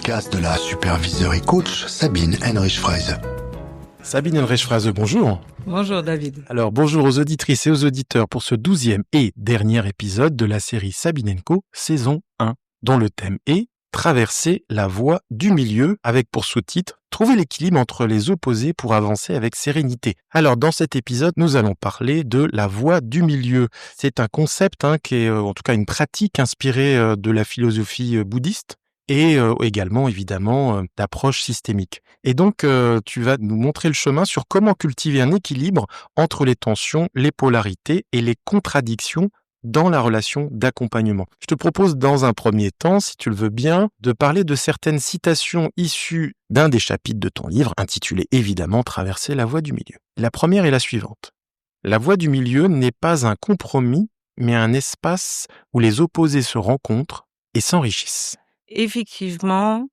podcast de la superviseure et coach Sabine Henrich-Fraise. Sabine Henrich-Fraise, bonjour. Bonjour David. Alors bonjour aux auditrices et aux auditeurs pour ce 12e et dernier épisode de la série Sabine & Co, saison 1, dont le thème est « Traverser la voie du milieu » avec pour sous-titre « Trouver l'équilibre entre les opposés pour avancer avec sérénité ». Alors dans cet épisode, nous allons parler de la voie du milieu. C'est un concept qui est en tout cas une pratique inspirée de la philosophie bouddhiste et également évidemment d'approche systémique. Et donc tu vas nous montrer le chemin sur comment cultiver un équilibre entre les tensions, les polarités et les contradictions dans la relation d'accompagnement. Je te propose dans un premier temps, si tu le veux bien, de parler de certaines citations issues d'un des chapitres de ton livre, intitulé évidemment « Traverser la voie du milieu ». La première est la suivante. La voie du milieu n'est pas un compromis, mais un espace où les opposés se rencontrent et s'enrichissent. Effectivement,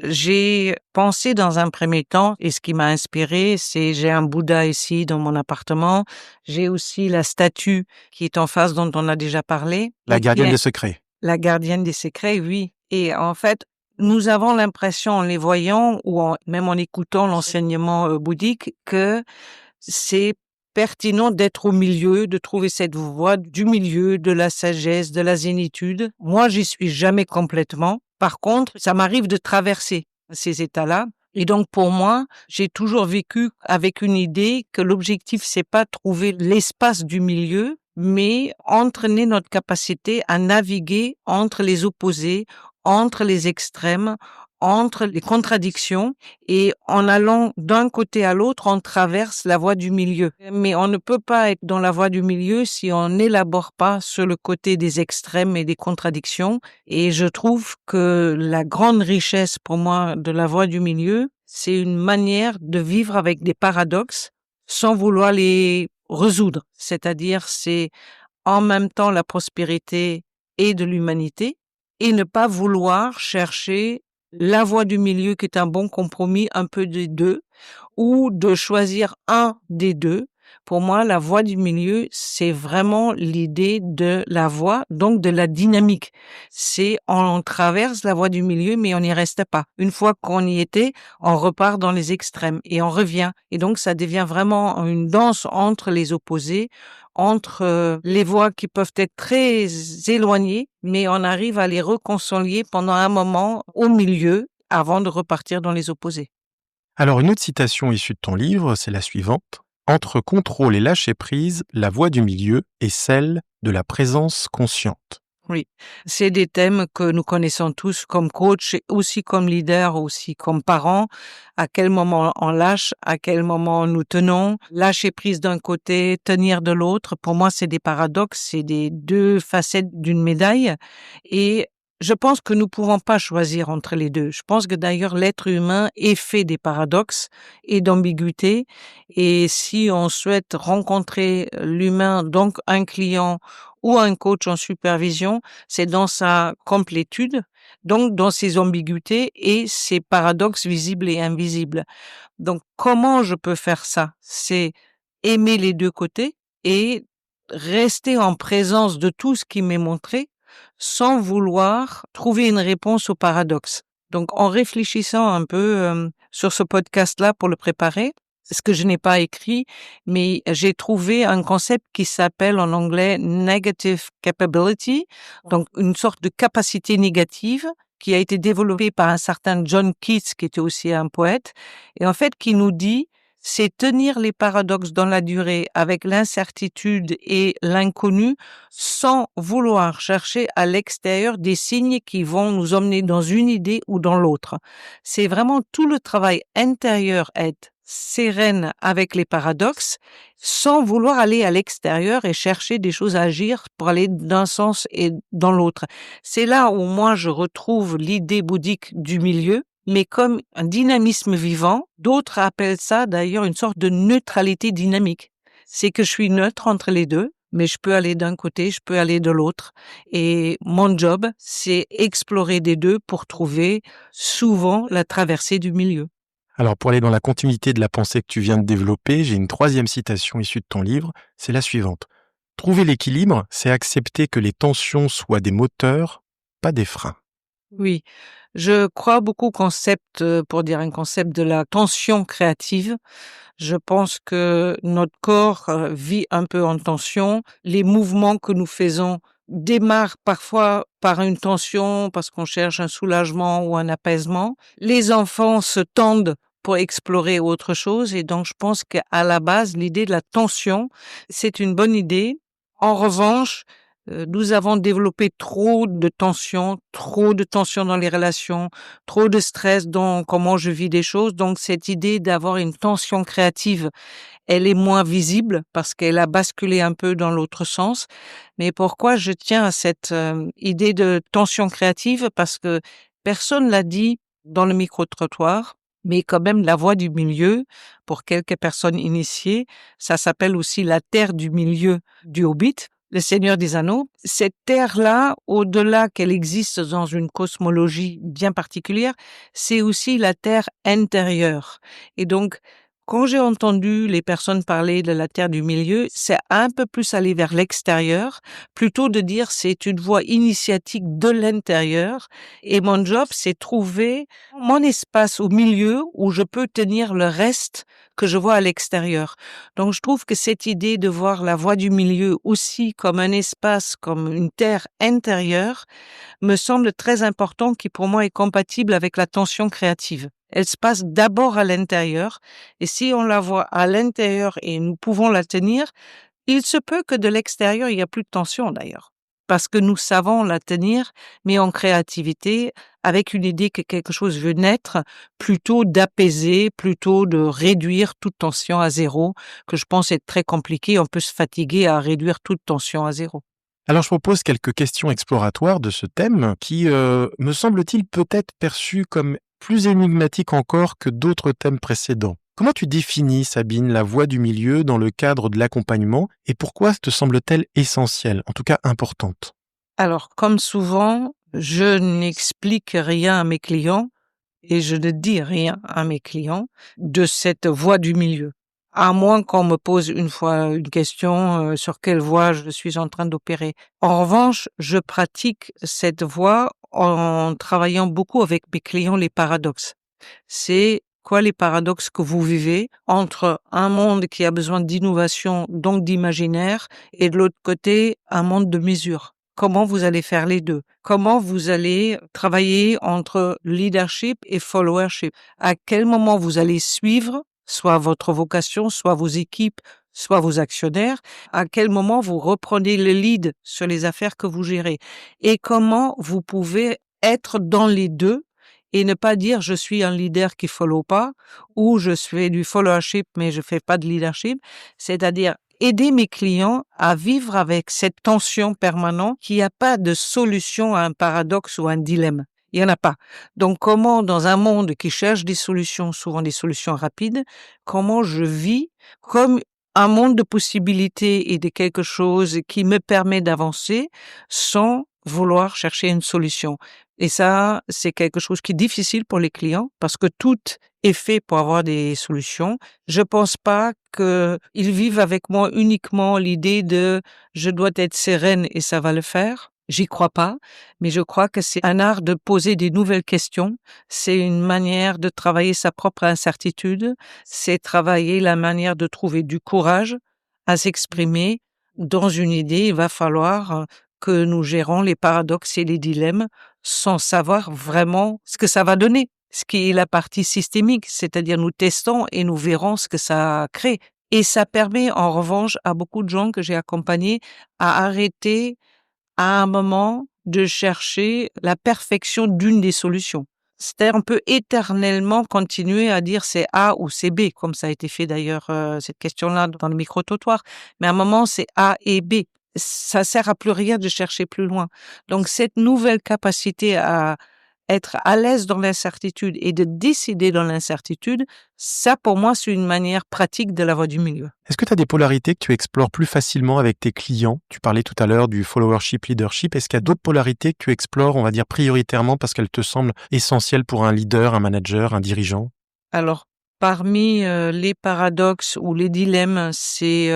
j'ai pensé dans un premier temps, et ce qui m'a inspiré, c'est j'ai un Bouddha ici dans mon appartement, j'ai aussi la statue qui est en face dont on a déjà parlé. La gardienne des secrets. La gardienne des secrets, oui. Et en fait, nous avons l'impression en les voyant ou même en écoutant l'enseignement bouddhique que c'est pertinent d'être au milieu, de trouver cette voie du milieu, de la sagesse, de la zénitude. Moi, j'y suis jamais complètement. Par contre, ça m'arrive de traverser ces états-là. Et donc, pour moi, j'ai toujours vécu avec une idée que l'objectif, c'est pas trouver l'espace du milieu, mais entraîner notre capacité à naviguer entre les opposés, entre les extrêmes, entre les contradictions, et en allant d'un côté à l'autre, on traverse la voie du milieu. Mais on ne peut pas être dans la voie du milieu si on n'élabore pas sur le côté des extrêmes et des contradictions. Et je trouve que la grande richesse pour moi de la voie du milieu, c'est une manière de vivre avec des paradoxes sans vouloir les résoudre. C'est-à-dire, c'est en même temps la prospérité et de l'humanité, et ne pas vouloir chercher la voie du milieu qui est un bon compromis, un peu des deux, ou de choisir un des deux. Pour moi, la voie du milieu, c'est vraiment l'idée de la voie, donc de la dynamique. C'est on traverse la voie du milieu, mais on n'y reste pas. Une fois qu'on y était, on repart dans les extrêmes et on revient. Et donc, ça devient vraiment une danse entre les opposés, entre les voies qui peuvent être très éloignées, mais on arrive à les réconcilier pendant un moment au milieu avant de repartir dans les opposés. Alors une autre citation issue de ton livre, c'est la suivante. Entre contrôle et lâcher-prise, la voie du milieu est celle de la présence consciente. Oui, c'est des thèmes que nous connaissons tous comme coach, aussi comme leader, aussi comme parents. À quel moment on lâche, à quel moment nous tenons, lâcher prise d'un côté, tenir de l'autre. Pour moi, c'est des paradoxes, c'est des deux facettes d'une médaille. Et je pense que nous pouvons pas choisir entre les deux. Je pense que d'ailleurs l'être humain est fait des paradoxes et d'ambiguïté. Et si on souhaite rencontrer l'humain, donc un client ou un coach en supervision, c'est dans sa complétude, donc dans ses ambiguïtés et ses paradoxes visibles et invisibles. Donc comment je peux faire ça? C'est aimer les deux côtés et rester en présence de tout ce qui m'est montré, sans vouloir trouver une réponse au paradoxe. Donc, en réfléchissant un peu sur ce podcast-là pour le préparer, ce que je n'ai pas écrit, mais j'ai trouvé un concept qui s'appelle en anglais negative capability, donc une sorte de capacité négative qui a été développée par un certain John Keats, qui était aussi un poète, et en fait qui nous dit c'est tenir les paradoxes dans la durée avec l'incertitude et l'inconnu sans vouloir chercher à l'extérieur des signes qui vont nous emmener dans une idée ou dans l'autre. C'est vraiment tout le travail intérieur être sereine avec les paradoxes sans vouloir aller à l'extérieur et chercher des choses à agir pour aller d'un sens et dans l'autre. C'est là où moi je retrouve l'idée bouddhique du milieu, mais comme un dynamisme vivant. D'autres appellent ça d'ailleurs une sorte de neutralité dynamique. C'est que je suis neutre entre les deux, mais je peux aller d'un côté, je peux aller de l'autre. Et mon job, c'est explorer des deux pour trouver souvent la traversée du milieu. Alors pour aller dans la continuité de la pensée que tu viens de développer, j'ai une troisième citation issue de ton livre, c'est la suivante. Trouver l'équilibre, c'est accepter que les tensions soient des moteurs, pas des freins. Oui, Je crois beaucoup au concept, pour dire un concept de la tension créative. Je pense que notre corps vit un peu en tension. Les mouvements que nous faisons démarrent parfois par une tension parce qu'on cherche un soulagement ou un apaisement. Les enfants se tendent pour explorer autre chose et donc je pense qu'à la base, l'idée de la tension, c'est une bonne idée. En revanche, nous avons développé trop de tension dans les relations, trop de stress dans comment je vis des choses. Donc cette idée d'avoir une tension créative, elle est moins visible parce qu'elle a basculé un peu dans l'autre sens. Mais pourquoi je tiens à cette idée de tension créative? Parce que personne l'a dit dans le micro-trottoir, mais quand même la voie du milieu, pour quelques personnes initiées, ça s'appelle aussi la terre du milieu du Hobbit. Le Seigneur des Anneaux, cette terre-là, au-delà qu'elle existe dans une cosmologie bien particulière, c'est aussi la terre intérieure. Et donc, quand j'ai entendu les personnes parler de la terre du milieu, c'est un peu plus aller vers l'extérieur, plutôt de dire c'est une voie initiatique de l'intérieur. Et mon job, c'est trouver mon espace au milieu où je peux tenir le reste que je vois à l'extérieur. Donc, je trouve que cette idée de voir la voie du milieu aussi comme un espace, comme une terre intérieure, me semble très important, qui pour moi est compatible avec la tension créative. Elle se passe d'abord à l'intérieur, et si on la voit à l'intérieur et nous pouvons la tenir, il se peut que de l'extérieur, il n'y a plus de tension d'ailleurs. Parce que nous savons la tenir, mais en créativité, avec une idée que quelque chose veut naître, plutôt d'apaiser, plutôt de réduire toute tension à zéro, que je pense être très compliqué. On peut se fatiguer à réduire toute tension à zéro. Alors je propose quelques questions exploratoires de ce thème qui, me semble-t-il, peut être perçu comme plus énigmatique encore que d'autres thèmes précédents. Comment tu définis, Sabine, la voie du milieu dans le cadre de l'accompagnement et pourquoi te semble-t-elle essentielle, en tout cas importante? Alors, comme souvent, je n'explique rien à mes clients et je ne dis rien à mes clients de cette voie du milieu. À moins qu'on me pose une fois une question sur quelle voie je suis en train d'opérer. En revanche, je pratique cette voie en travaillant beaucoup avec mes clients les paradoxes. C'est quoi les paradoxes que vous vivez entre un monde qui a besoin d'innovation, donc d'imaginaire, et de l'autre côté, un monde de mesure? Comment vous allez faire les deux? Comment vous allez travailler entre leadership et followership? À quel moment vous allez suivre soit votre vocation, soit vos équipes, soit vos actionnaires? À quel moment vous reprenez le lead sur les affaires que vous gérez? Et comment vous pouvez être dans les deux et ne pas dire je suis un leader qui follow pas ou je fais du followership mais je fais pas de leadership, c'est-à-dire aider mes clients à vivre avec cette tension permanente qu'il n'y a pas de solution à un paradoxe ou un dilemme. Il n'y en a pas. Donc comment, dans un monde qui cherche des solutions, souvent des solutions rapides, comment je vis comme un monde de possibilités et de quelque chose qui me permet d'avancer sans vouloir chercher une solution. Et ça, c'est quelque chose qui est difficile pour les clients parce que tout est fait pour avoir des solutions. Je pense pas qu'ils vivent avec moi uniquement l'idée de je dois être sereine et ça va le faire. J'y crois pas, mais je crois que c'est un art de poser des nouvelles questions. C'est une manière de travailler sa propre incertitude. C'est travailler la manière de trouver du courage à s'exprimer dans une idée. Il va falloir que nous gérons les paradoxes et les dilemmes sans savoir vraiment ce que ça va donner, ce qui est la partie systémique, c'est-à-dire nous testons et nous verrons ce que ça crée. Et ça permet en revanche à beaucoup de gens que j'ai accompagnés à arrêter à un moment de chercher la perfection d'une des solutions. C'est-à-dire on peut éternellement continuer à dire c'est A ou c'est B, comme ça a été fait d'ailleurs cette question-là dans le micro-trottoir, mais à un moment c'est A et B. Ça sert à plus rien de chercher plus loin. Donc cette nouvelle capacité à être à l'aise dans l'incertitude et de décider dans l'incertitude, ça pour moi c'est une manière pratique de la voie du milieu. Est-ce que tu as des polarités que tu explores plus facilement avec tes clients? Tu parlais tout à l'heure du followership leadership. Est-ce qu'il y a d'autres polarités que tu explores, on va dire prioritairement parce qu'elles te semblent essentielles pour un leader, un manager, un dirigeant? Alors, parmi les paradoxes ou les dilemmes, c'est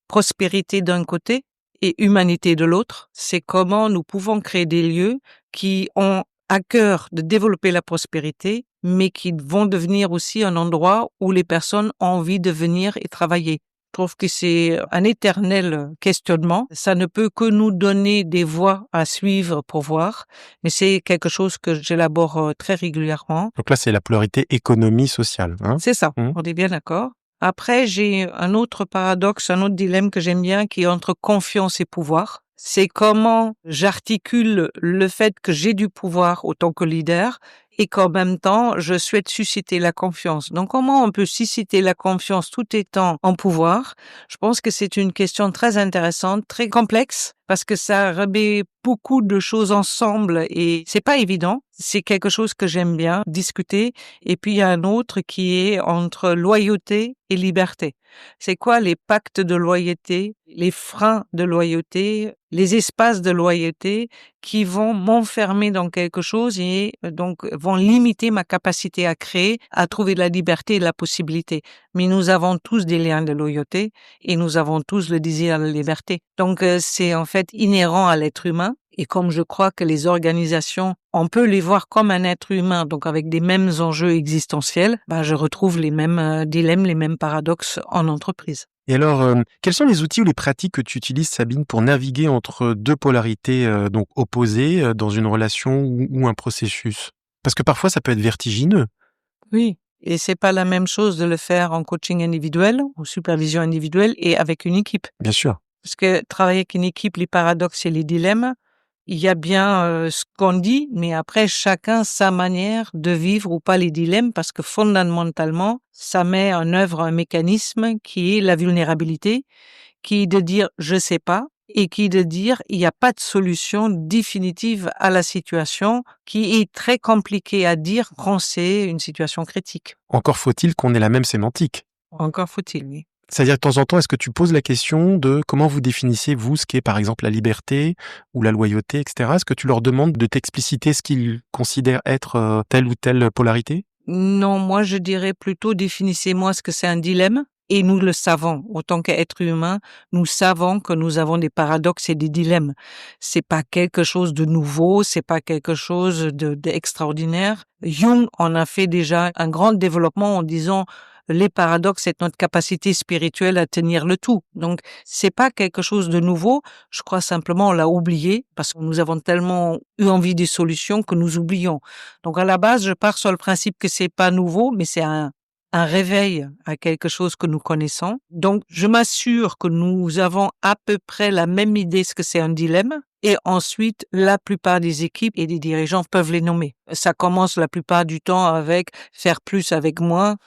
prospérité d'un côté et humanité de l'autre. C'est comment nous pouvons créer des lieux qui ont à cœur de développer la prospérité, mais qui vont devenir aussi un endroit où les personnes ont envie de venir et travailler. Je trouve que c'est un éternel questionnement. Ça ne peut que nous donner des voies à suivre pour voir, mais c'est quelque chose que j'élabore très régulièrement. Donc là, c'est la polarité économie sociale. Hein. C'est ça, Mmh. on est bien d'accord. Après, j'ai un autre paradoxe, un autre dilemme que j'aime bien qui est entre confiance et pouvoir. C'est comment j'articule le fait que j'ai du pouvoir autant que leader et qu'en même temps, je souhaite susciter la confiance. Donc, comment on peut susciter la confiance tout étant en pouvoir? Je pense que c'est une question très intéressante, très complexe, parce que ça remet beaucoup de choses ensemble et c'est pas évident. C'est quelque chose que j'aime bien discuter. Et puis, il y a un autre qui est entre loyauté et liberté. C'est quoi les pactes de loyauté, les freins de loyauté, les espaces de loyauté qui vont m'enfermer dans quelque chose et donc vont limiter ma capacité à créer, à trouver de la liberté et de la possibilité. Mais nous avons tous des liens de loyauté et nous avons tous le désir de la liberté. Donc c'est en fait inhérent à l'être humain. Et comme je crois que les organisations, on peut les voir comme un être humain, donc avec des mêmes enjeux existentiels, je retrouve les mêmes dilemmes, les mêmes paradoxes en entreprise. Et alors, quels sont les outils ou les pratiques que tu utilises, Sabine, pour naviguer entre deux polarités donc opposées dans une relation ou un processus? Parce que parfois, ça peut être vertigineux. Oui. Et c'est pas la même chose de le faire en coaching individuel ou supervision individuelle et avec une équipe. Bien sûr. Parce que travailler avec une équipe, les paradoxes et les dilemmes, il y a bien ce qu'on dit, mais après, chacun sa manière de vivre ou pas les dilemmes, parce que fondamentalement, ça met en œuvre un mécanisme qui est la vulnérabilité, qui est de dire « je sais pas » et qui est de dire « il n'y a pas de solution définitive à la situation » qui est très compliqué à dire quand c'est une situation critique. Encore faut-il qu'on ait la même sémantique. Encore faut-il, oui. C'est-à-dire, de temps en temps, est-ce que tu poses la question de comment vous définissez, vous, ce qu'est, par exemple, la liberté ou la loyauté, etc. Est-ce que tu leur demandes de t'expliciter ce qu'ils considèrent être telle ou telle polarité? Non, moi je dirais plutôt définissez-moi ce que c'est un dilemme. Et nous le savons, autant qu'être humain, nous savons que nous avons des paradoxes et des dilemmes. C'est pas quelque chose de nouveau, c'est pas quelque chose d'extraordinaire. Jung en a fait déjà un grand développement en disant les paradoxes, c'est notre capacité spirituelle à tenir le tout. Donc, c'est pas quelque chose de nouveau. Je crois simplement on l'a oublié parce que nous avons tellement eu envie des solutions que nous oublions. Donc, à la base, je pars sur le principe que c'est pas nouveau, mais c'est un réveil à quelque chose que nous connaissons. Donc, je m'assure que nous avons à peu près la même idée ce que c'est un dilemme. Et ensuite, la plupart des équipes et des dirigeants peuvent les nommer. Ça commence la plupart du temps avec faire plus avec moins,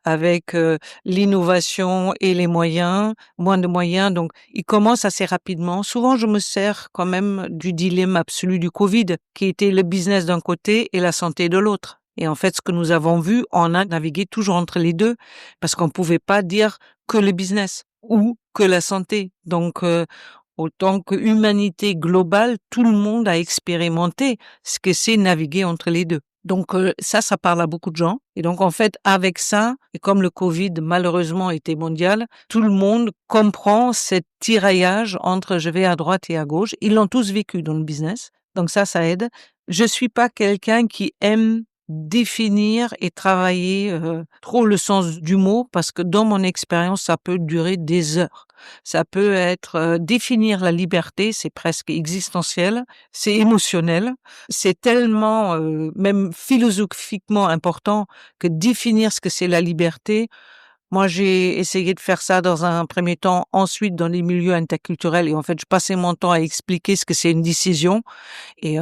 avec l'innovation et les moyens, moins de moyens. Donc, ils commencent assez rapidement. Souvent, je me sers quand même du dilemme absolu du Covid, qui était le business d'un côté et la santé de l'autre. Et en fait, ce que nous avons vu, on a navigué toujours entre les deux, parce qu'on ne pouvait pas dire que le business ou que la santé. Donc, autant que humanité globale, tout le monde a expérimenté ce que c'est naviguer entre les deux. Donc ça parle à beaucoup de gens. Et donc en fait, avec ça, et comme le Covid malheureusement était mondial, tout le monde comprend ce tiraillage entre je vais à droite et à gauche. Ils l'ont tous vécu dans le business. Donc ça aide. Je suis pas quelqu'un qui aime définir et travailler trop le sens du mot parce que dans mon expérience, ça peut durer des heures. Ça peut être définir la liberté, c'est presque existentiel, c'est émotionnel, c'est tellement même philosophiquement important que définir ce que c'est la liberté. Moi, j'ai essayé de faire ça dans un premier temps, ensuite dans les milieux interculturels et en fait, je passais mon temps à expliquer ce que c'est une décision et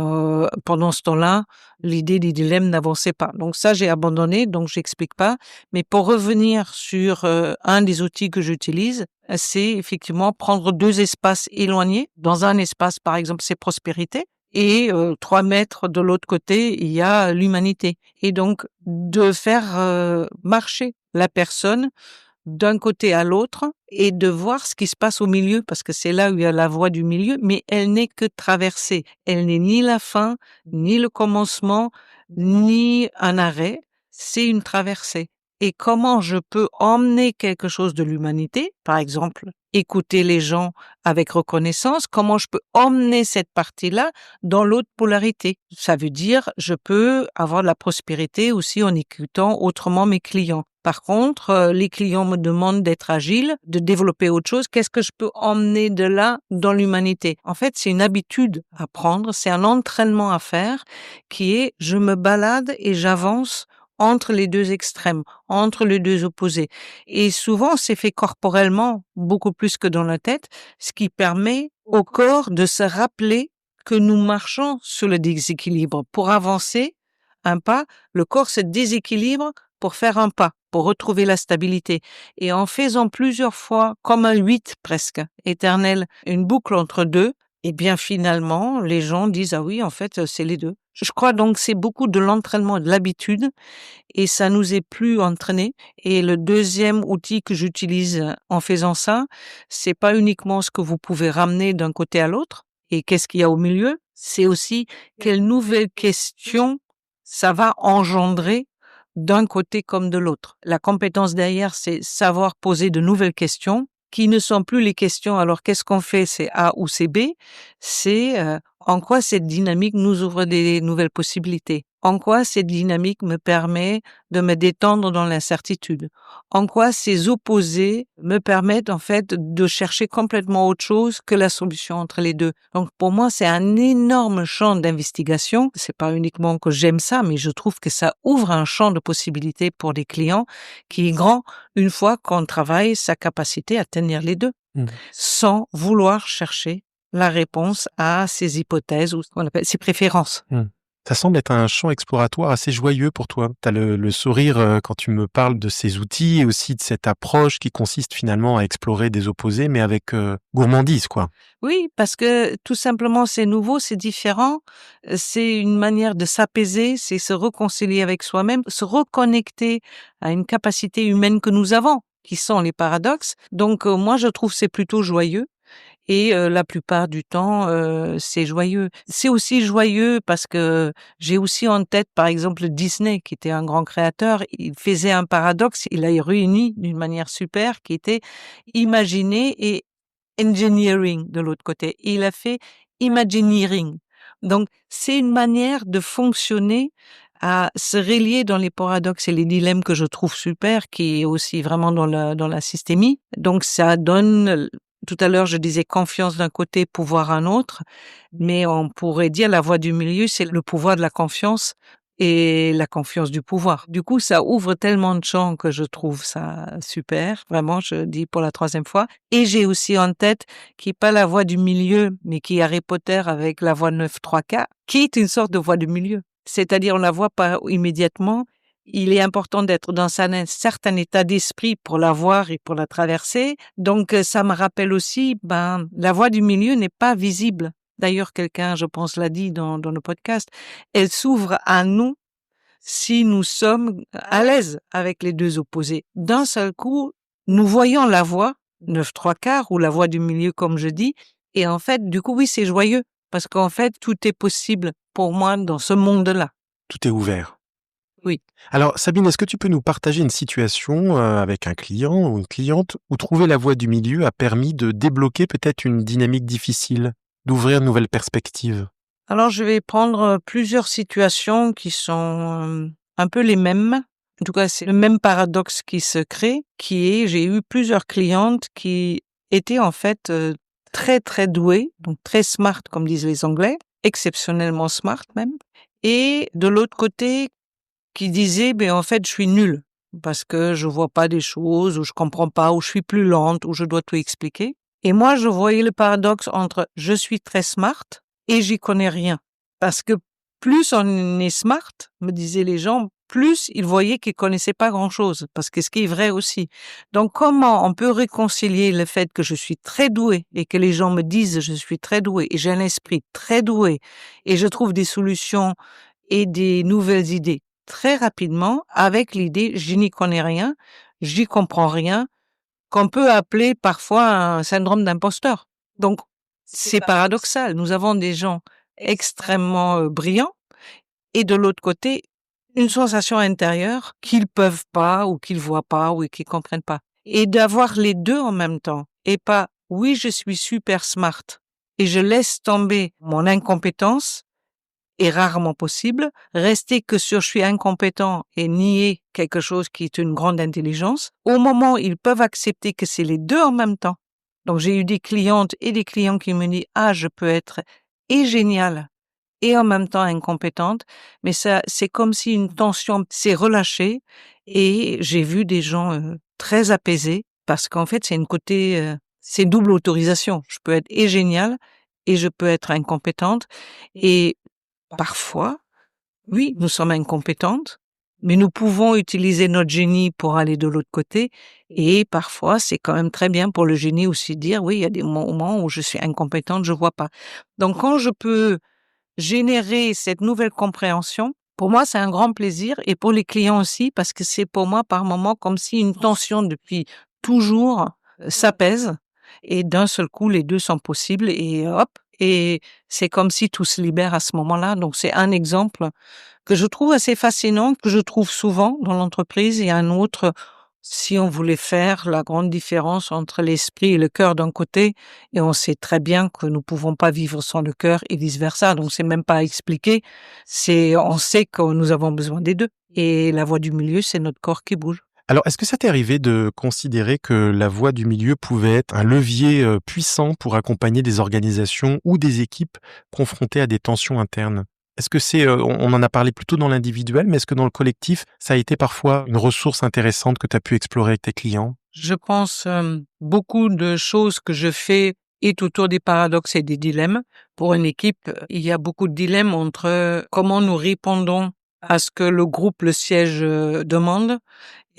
pendant ce temps-là, l'idée des dilemmes n'avançait pas. Donc ça, j'ai abandonné, donc j'explique pas. Mais pour revenir sur un des outils que j'utilise, c'est effectivement prendre deux espaces éloignés. Dans un espace, par exemple, c'est prospérité. Et 3 mètres de l'autre côté, il y a l'humanité. Et donc, de faire marcher la personne d'un côté à l'autre et de voir ce qui se passe au milieu, parce que c'est là où il y a la voie du milieu, mais elle n'est que traversée. Elle n'est ni la fin, ni le commencement, ni un arrêt. C'est une traversée. et comment je peux emmener quelque chose de l'humanité, par exemple, écouter les gens avec reconnaissance, comment je peux emmener cette partie-là dans l'autre polarité. Ça veut dire, je peux avoir de la prospérité aussi en écoutant autrement mes clients. Par contre, les clients me demandent d'être agile, de développer autre chose. Qu'est-ce que je peux emmener de là dans l'humanité? En fait, c'est une habitude à prendre, c'est un entraînement à faire qui est je me balade et j'avance entre les deux extrêmes, entre les deux opposés. Et souvent, c'est fait corporellement, beaucoup plus que dans la tête, ce qui permet au corps de se rappeler que nous marchons sur le déséquilibre. Pour avancer un pas, le corps se déséquilibre pour faire un pas, pour retrouver la stabilité. Et en faisant plusieurs fois, comme un 8 presque, éternel, une boucle entre deux, eh bien finalement, les gens disent « Ah oui, en fait, c'est les deux ». Je crois donc que c'est beaucoup de l'entraînement et de l'habitude et ça nous est plus entraîné. Et le deuxième outil que j'utilise en faisant ça, c'est pas uniquement ce que vous pouvez ramener d'un côté à l'autre et qu'est-ce qu'il y a au milieu, c'est aussi quelles nouvelles questions ça va engendrer d'un côté comme de l'autre. La compétence derrière, c'est savoir poser de nouvelles questions qui ne sont plus les questions, alors qu'est-ce qu'on fait, c'est A ou c'est B, c'est en quoi cette dynamique nous ouvre des nouvelles possibilités, en quoi cette dynamique me permet de me détendre dans l'incertitude, en quoi ces opposés me permettent en fait de chercher complètement autre chose que la solution entre les deux. Donc pour moi, c'est un énorme champ d'investigation. C'est pas uniquement que j'aime ça, mais je trouve que ça ouvre un champ de possibilités pour les clients qui est grand une fois qu'on travaille sa capacité à tenir les deux, sans vouloir chercher la réponse à ses hypothèses ou ce qu'on appelle ses préférences. Ça semble être un champ exploratoire assez joyeux pour toi. Tu as le sourire quand tu me parles de ces outils et aussi de cette approche qui consiste finalement à explorer des opposés, mais avec gourmandise, quoi. Oui, parce que tout simplement c'est nouveau, c'est différent, c'est une manière de s'apaiser, c'est se réconcilier avec soi-même, se reconnecter à une capacité humaine que nous avons, qui sont les paradoxes. Donc moi je trouve c'est plutôt joyeux. Et la plupart du temps, c'est joyeux. C'est aussi joyeux parce que j'ai aussi en tête, par exemple, Disney, qui était un grand créateur. Il faisait un paradoxe, il a réuni d'une manière super, qui était imaginer et engineering de l'autre côté. Il a fait imagineering. Donc, c'est une manière de fonctionner à se relier dans les paradoxes et les dilemmes que je trouve super, qui est aussi vraiment dans la systémie. Donc, ça donne tout à l'heure, je disais confiance d'un côté, pouvoir d'un autre, mais on pourrait dire la voie du milieu, c'est le pouvoir de la confiance et la confiance du pouvoir. Du coup, ça ouvre tellement de champs que je trouve ça super, vraiment, je dis pour la 3e fois. Et j'ai aussi en tête qui n'est pas la voie du milieu, mais qui est Harry Potter avec la voie 9-3-4, qui est une sorte de voie du milieu. C'est-à-dire, on la voit pas immédiatement. Il est important d'être dans un certain état d'esprit pour la voir et pour la traverser. Donc, ça me rappelle aussi, la voie du milieu n'est pas visible. D'ailleurs, quelqu'un, je pense, l'a dit dans le podcast. Elle s'ouvre à nous si nous sommes à l'aise avec les deux opposés. D'un seul coup, nous voyons la voie 9-3-4 ou la voie du milieu, comme je dis. Et en fait, du coup, oui, c'est joyeux parce qu'en fait, tout est possible pour moi dans ce monde-là. Tout est ouvert. Oui. Alors Sabine, est-ce que tu peux nous partager une situation avec un client ou une cliente où trouver la voie du milieu a permis de débloquer peut-être une dynamique difficile, d'ouvrir de nouvelles perspectives? Alors, je vais prendre plusieurs situations qui sont un peu les mêmes. En tout cas, c'est le même paradoxe qui se crée, qui est, j'ai eu plusieurs clientes qui étaient en fait très, très douées, donc très smart, comme disent les Anglais, exceptionnellement smart même. Et de l'autre côté, qui disaient, en fait, je suis nulle parce que je vois pas des choses, ou je comprends pas, ou je suis plus lente, ou je dois tout expliquer. Et moi, je voyais le paradoxe entre je suis très smart et j'y connais rien. Parce que plus on est smart, me disaient les gens, plus ils voyaient qu'ils connaissaient pas grand-chose. Parce que ce qui est vrai aussi. Donc, comment on peut réconcilier le fait que je suis très douée et que les gens me disent je suis très douée et j'ai un esprit très doué et je trouve des solutions et des nouvelles idées très rapidement avec l'idée je n'y connais rien, j'y comprends rien, qu'on peut appeler parfois un syndrome d'imposteur. Donc, c'est paradoxal. Nous avons des gens extrêmement brillants et de l'autre côté, une sensation intérieure qu'ils peuvent pas ou qu'ils voient pas ou qu'ils comprennent pas. Et d'avoir les deux en même temps et pas oui, je suis super smart et je laisse tomber mon incompétence est rarement possible. Rester que sur je suis incompétent et nier quelque chose qui est une grande intelligence. Au moment où ils peuvent accepter que c'est les deux en même temps. Donc j'ai eu des clientes et des clients qui me disent je peux être et géniale et en même temps incompétente, mais ça c'est comme si une tension s'est relâchée et j'ai vu des gens très apaisés parce qu'en fait c'est double autorisation. Je peux être et géniale et je peux être incompétente et parfois, oui, nous sommes incompétentes, mais nous pouvons utiliser notre génie pour aller de l'autre côté et parfois c'est quand même très bien pour le génie aussi de dire oui, il y a des moments où je suis incompétente, je vois pas. Donc quand je peux générer cette nouvelle compréhension, pour moi c'est un grand plaisir et pour les clients aussi parce que c'est pour moi par moment comme si une tension depuis toujours s'apaise et d'un seul coup les deux sont possibles et hop, et c'est comme si tout se libère à ce moment-là. Donc c'est un exemple que je trouve assez fascinant, que je trouve souvent dans l'entreprise et un autre, si on voulait faire la grande différence entre l'esprit et le cœur d'un côté, et on sait très bien que nous pouvons pas vivre sans le cœur et vice versa. Donc c'est même pas à expliquer. On sait que nous avons besoin des deux. Et la voie du milieu, c'est notre corps qui bouge. Alors, est-ce que ça t'est arrivé de considérer que la voie du milieu pouvait être un levier puissant pour accompagner des organisations ou des équipes confrontées à des tensions internes? Est-ce que on en a parlé plutôt dans l'individuel, mais est-ce que dans le collectif, ça a été parfois une ressource intéressante que tu as pu explorer avec tes clients? Je pense beaucoup de choses que je fais est autour des paradoxes et des dilemmes. Pour une équipe, il y a beaucoup de dilemmes entre comment nous répondons à ce que le groupe, le siège demande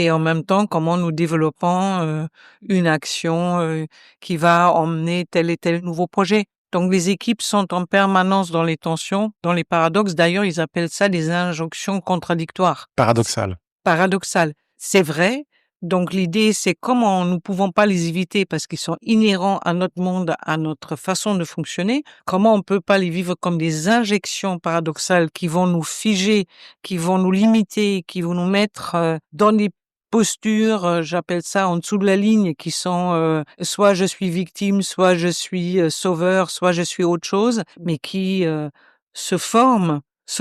et en même temps comment nous développons une action qui va emmener tel et tel nouveau projet. Donc les équipes sont en permanence dans les tensions, dans les paradoxes. D'ailleurs, ils appellent ça des injonctions contradictoires. Paradoxal. Paradoxal. C'est vrai. Donc l'idée, c'est comment nous pouvons pas les éviter parce qu'ils sont inhérents à notre monde, à notre façon de fonctionner. Comment on peut pas les vivre comme des injections paradoxales qui vont nous figer, qui vont nous limiter, qui vont nous mettre dans des postures, j'appelle ça en dessous de la ligne, qui sont soit je suis victime, soit je suis sauveur, soit je suis autre chose, mais qui se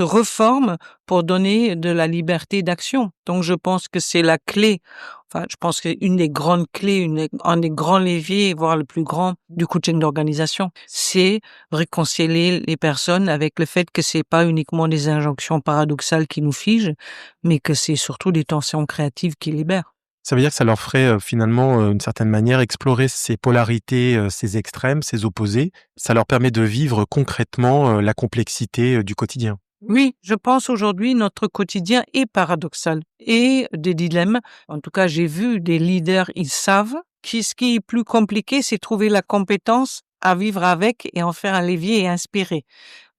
reforment pour donner de la liberté d'action. Donc je pense que c'est la clé. Enfin, je pense qu'une des grandes clés, un des grands leviers, voire le plus grand du coaching d'organisation, c'est réconcilier les personnes avec le fait que c'est pas uniquement des injonctions paradoxales qui nous figent, mais que c'est surtout des tensions créatives qui libèrent. Ça veut dire que ça leur ferait finalement, d'une certaine manière, explorer ces polarités, ces extrêmes, ces opposés. Ça leur permet de vivre concrètement la complexité du quotidien. Oui, je pense aujourd'hui notre quotidien est paradoxal et des dilemmes. En tout cas, j'ai vu des leaders, ils savent ce qui est plus compliqué, c'est trouver la compétence à vivre avec et en faire un levier et inspirer.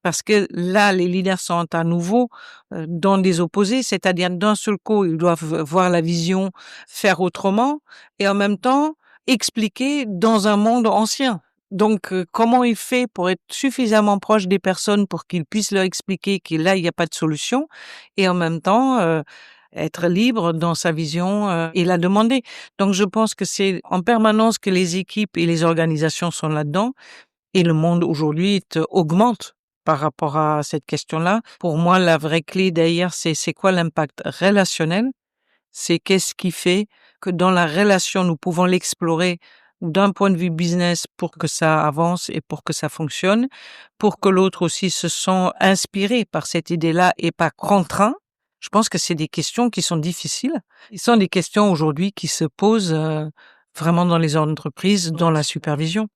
Parce que là, les leaders sont à nouveau dans des opposés, c'est-à-dire d'un seul coup, ils doivent voir la vision, faire autrement et en même temps expliquer dans un monde ancien. Donc, comment il fait pour être suffisamment proche des personnes pour qu'ils puissent leur expliquer que là, il n'y a pas de solution et en même temps être libre dans sa vision et la demander. Donc, je pense que c'est en permanence que les équipes et les organisations sont là-dedans et le monde aujourd'hui augmente par rapport à cette question-là. Pour moi, la vraie clé derrière, c'est quoi l'impact relationnel? C'est qu'est-ce qui fait que dans la relation, nous pouvons l'explorer d'un point de vue business pour que ça avance et pour que ça fonctionne, pour que l'autre aussi se sent inspiré par cette idée-là et pas contraint. Je pense que c'est des questions qui sont difficiles. Ce sont des questions aujourd'hui qui se posent vraiment dans les entreprises, dans la supervision.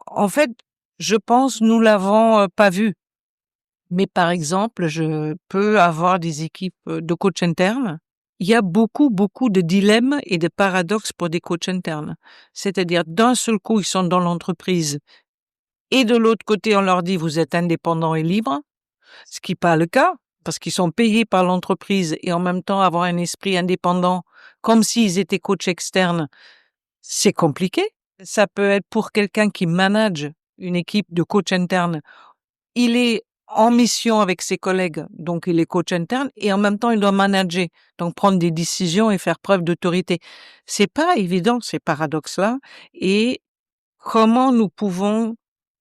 En fait, je pense nous l'avons pas vu. Mais par exemple, je peux avoir des équipes de coach internes. Il y a beaucoup de dilemmes et de paradoxes pour des coachs internes. C'est-à-dire, d'un seul coup, ils sont dans l'entreprise et de l'autre côté, on leur dit, vous êtes indépendants et libres, ce qui n'est pas le cas parce qu'ils sont payés par l'entreprise et en même temps avoir un esprit indépendant comme s'ils étaient coachs externes, c'est compliqué. Ça peut être pour quelqu'un qui manage une équipe de coach interne. Il est en mission avec ses collègues, donc il est coach interne, et en même temps il doit manager, donc prendre des décisions et faire preuve d'autorité. C'est pas évident, ces paradoxes-là, et comment nous pouvons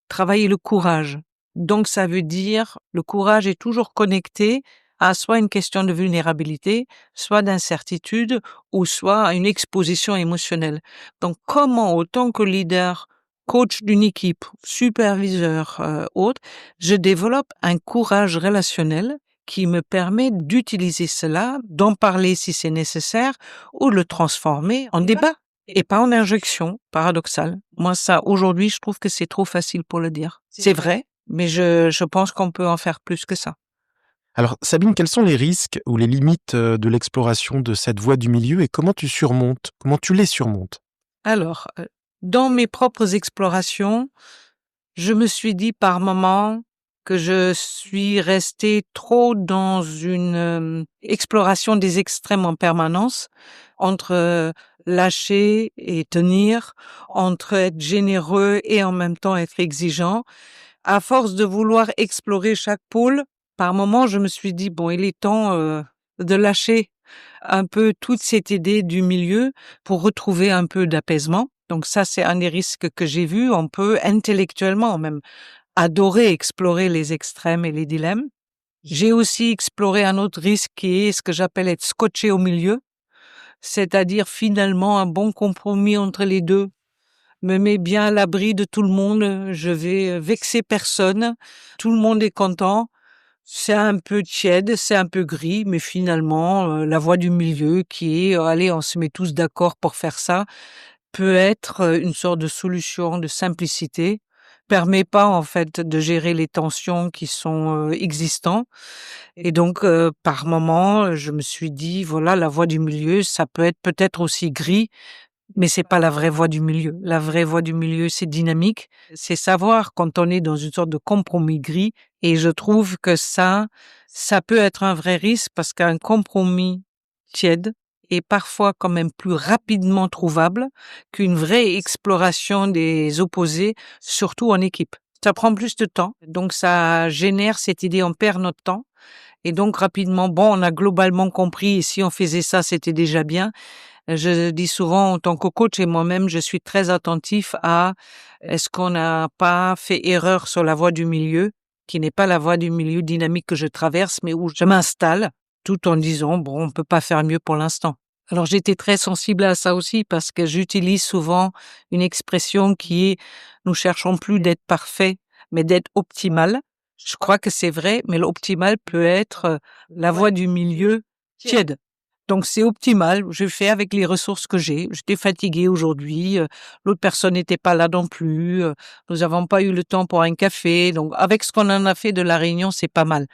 travailler le courage. Donc ça veut dire, le courage est toujours connecté à soit une question de vulnérabilité, soit d'incertitude, ou soit à une exposition émotionnelle. Donc comment, autant que leader, coach d'une équipe, superviseur, autre, je développe un courage relationnel qui me permet d'utiliser cela, d'en parler si c'est nécessaire, ou de le transformer en débat et pas en injection paradoxale. Moi, ça, aujourd'hui, je trouve que c'est trop facile pour le dire. C'est vrai, mais je pense qu'on peut en faire plus que ça. Alors, Sabine, quels sont les risques ou les limites de l'exploration de cette voie du milieu et comment tu les surmontes? Alors, dans mes propres explorations, je me suis dit par moments que je suis restée trop dans une exploration des extrêmes en permanence, entre lâcher et tenir, entre être généreux et en même temps être exigeant. À force de vouloir explorer chaque pôle, par moments, je me suis dit, bon, il est temps de lâcher un peu toute cette idée du milieu pour retrouver un peu d'apaisement. Donc ça, c'est un des risques que j'ai vu. On peut intellectuellement même adorer explorer les extrêmes et les dilemmes. J'ai aussi exploré un autre risque qui est ce que j'appelle être scotché au milieu, c'est-à-dire finalement un bon compromis entre les deux me met bien à l'abri de tout le monde, je vais vexer personne, tout le monde est content. C'est un peu tiède, c'est un peu gris, mais finalement, la voie du milieu qui est, allez, on se met tous d'accord pour faire ça, peut être une sorte de solution de simplicité, permet pas en fait de gérer les tensions qui sont existants. Et donc, par moment, je me suis dit, voilà, la voie du milieu, ça peut être peut-être aussi gris, mais c'est pas la vraie voie du milieu. La vraie voie du milieu, c'est dynamique. C'est savoir quand on est dans une sorte de compromis gris. Et je trouve que ça peut être un vrai risque parce qu'un compromis tiède est parfois quand même plus rapidement trouvable qu'une vraie exploration des opposés, surtout en équipe. Ça prend plus de temps. Donc ça génère cette idée, on perd notre temps. Et donc rapidement, bon, on a globalement compris, et si on faisait ça, c'était déjà bien. Je dis souvent, en tant que coach et moi-même, je suis très attentif à est-ce qu'on n'a pas fait erreur sur la voie du milieu, qui n'est pas la voie du milieu dynamique que je traverse, mais où je m'installe, tout en disant, bon, on peut pas faire mieux pour l'instant. Alors j'étais très sensible à ça aussi parce que j'utilise souvent une expression qui est, nous cherchons plus d'être parfait, mais d'être optimal. Je crois que c'est vrai, mais l'optimal peut être la voie du milieu tiède. Donc c'est optimal, je fais avec les ressources que j'ai. J'étais fatiguée aujourd'hui, l'autre personne n'était pas là non plus, nous n'avons pas eu le temps pour un café, donc avec ce qu'on en a fait de la réunion, c'est pas mal.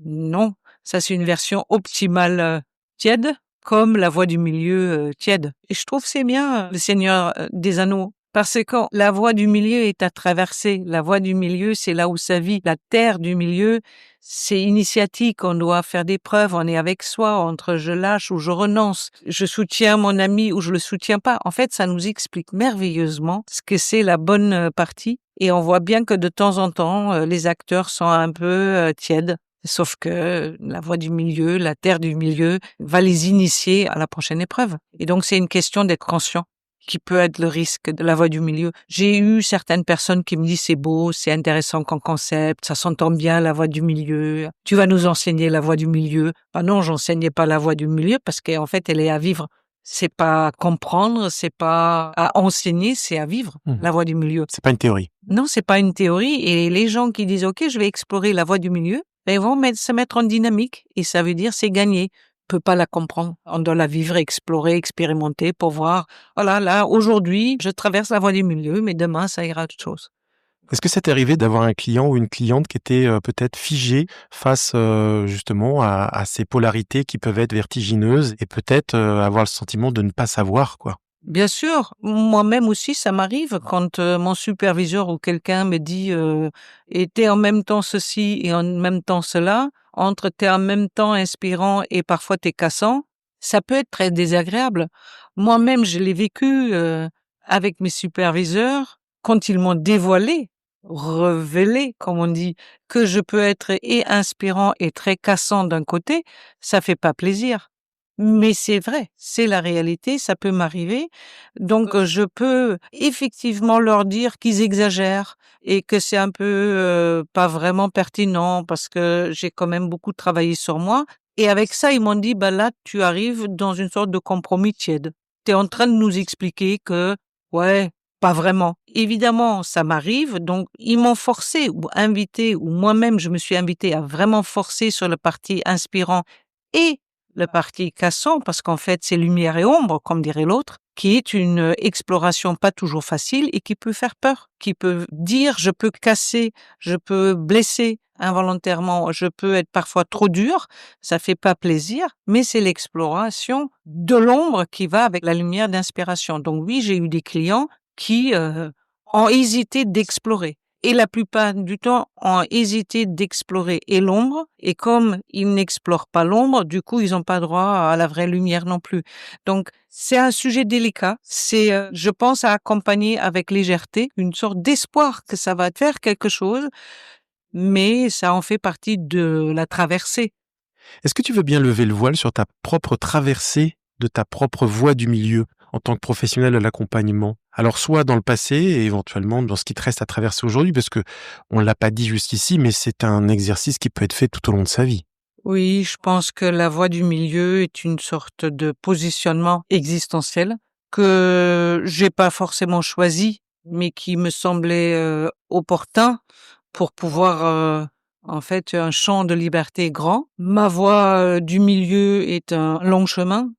Non, ça c'est une version optimale tiède, comme la voie du milieu tiède. Et je trouve que c'est bien le Seigneur des Anneaux. Parce que la voie du milieu est à traverser. La voie du milieu, c'est là où ça vit. La terre du milieu, c'est initiatique. On doit faire des preuves. On est avec soi entre je lâche ou je renonce. Je soutiens mon ami ou je le soutiens pas. En fait, ça nous explique merveilleusement ce que c'est la bonne partie. Et on voit bien que de temps en temps, les acteurs sont un peu tièdes. Sauf que la voie du milieu, la terre du milieu, va les initier à la prochaine épreuve. Et donc, c'est une question d'être conscient qui peut être le risque de la voie du milieu. J'ai eu certaines personnes qui me disent c'est beau, c'est intéressant comme concept, ça s'entend bien la voie du milieu. Tu vas nous enseigner la voie du milieu. Ben non, j'enseignais pas la voie du milieu parce qu'en fait, elle est à vivre. C'est pas à comprendre, c'est pas à enseigner, c'est à vivre, la voie du milieu. C'est pas une théorie. Non, c'est pas une théorie. Et les gens qui disent, OK, je vais explorer la voie du milieu, ben, ils vont se mettre en dynamique. Et ça veut dire, c'est gagné. On peut pas la comprendre. On doit la vivre, explorer, expérimenter pour voir, voilà, là, aujourd'hui, je traverse la voie du milieu, mais demain, ça ira autre chose. Est-ce que ça t'est arrivé d'avoir un client ou une cliente qui était peut-être figé face justement à ces polarités qui peuvent être vertigineuses et peut-être avoir le sentiment de ne pas savoir, quoi? Bien sûr, moi-même aussi, ça m'arrive quand mon superviseur ou quelqu'un me dit et t'es en même temps ceci et en même temps cela, entre t'es en même temps inspirant et parfois t'es cassant, ça peut être très désagréable. Moi-même, je l'ai vécu avec mes superviseurs quand ils m'ont dévoilé révéler, comme on dit, que je peux être et inspirant et très cassant d'un côté, ça fait pas plaisir. Mais c'est vrai, c'est la réalité, ça peut m'arriver. Donc, je peux effectivement leur dire qu'ils exagèrent et que c'est un peu pas vraiment pertinent parce que j'ai quand même beaucoup travaillé sur moi. Et avec ça, ils m'ont dit, bah là, tu arrives dans une sorte de compromis tiède. Tu es en train de nous expliquer que, ouais, pas vraiment. Évidemment, ça m'arrive, donc ils m'ont forcé ou invité, ou moi-même je me suis invitée à vraiment forcer sur le parti inspirant et le parti cassant, parce qu'en fait, c'est lumière et ombre, comme dirait l'autre, qui est une exploration pas toujours facile et qui peut faire peur, qui peut dire, je peux casser, je peux blesser involontairement, je peux être parfois trop dur, ça fait pas plaisir, mais c'est l'exploration de l'ombre qui va avec la lumière d'inspiration. Donc oui, j'ai eu des clients qui ont hésité d'explorer. Et la plupart du temps, ont hésité d'explorer et l'ombre. Et comme ils n'explorent pas l'ombre, du coup, ils n'ont pas droit à la vraie lumière non plus. Donc, c'est un sujet délicat. C'est, je pense, à accompagner avec légèreté, une sorte d'espoir que ça va faire quelque chose, mais ça en fait partie de la traversée. Est-ce que tu veux bien lever le voile sur ta propre traversée de ta propre voie du milieu en tant que professionnel de l'accompagnement? Alors soit dans le passé et éventuellement dans ce qui te reste à traverser aujourd'hui, parce que on l'a pas dit jusqu'ici, mais c'est un exercice qui peut être fait tout au long de sa vie. Oui, je pense que la voie du milieu est une sorte de positionnement existentiel que j'ai pas forcément choisi, mais qui me semblait opportun pour pouvoir, en fait, un champ de liberté grand. Ma voie du milieu est un long chemin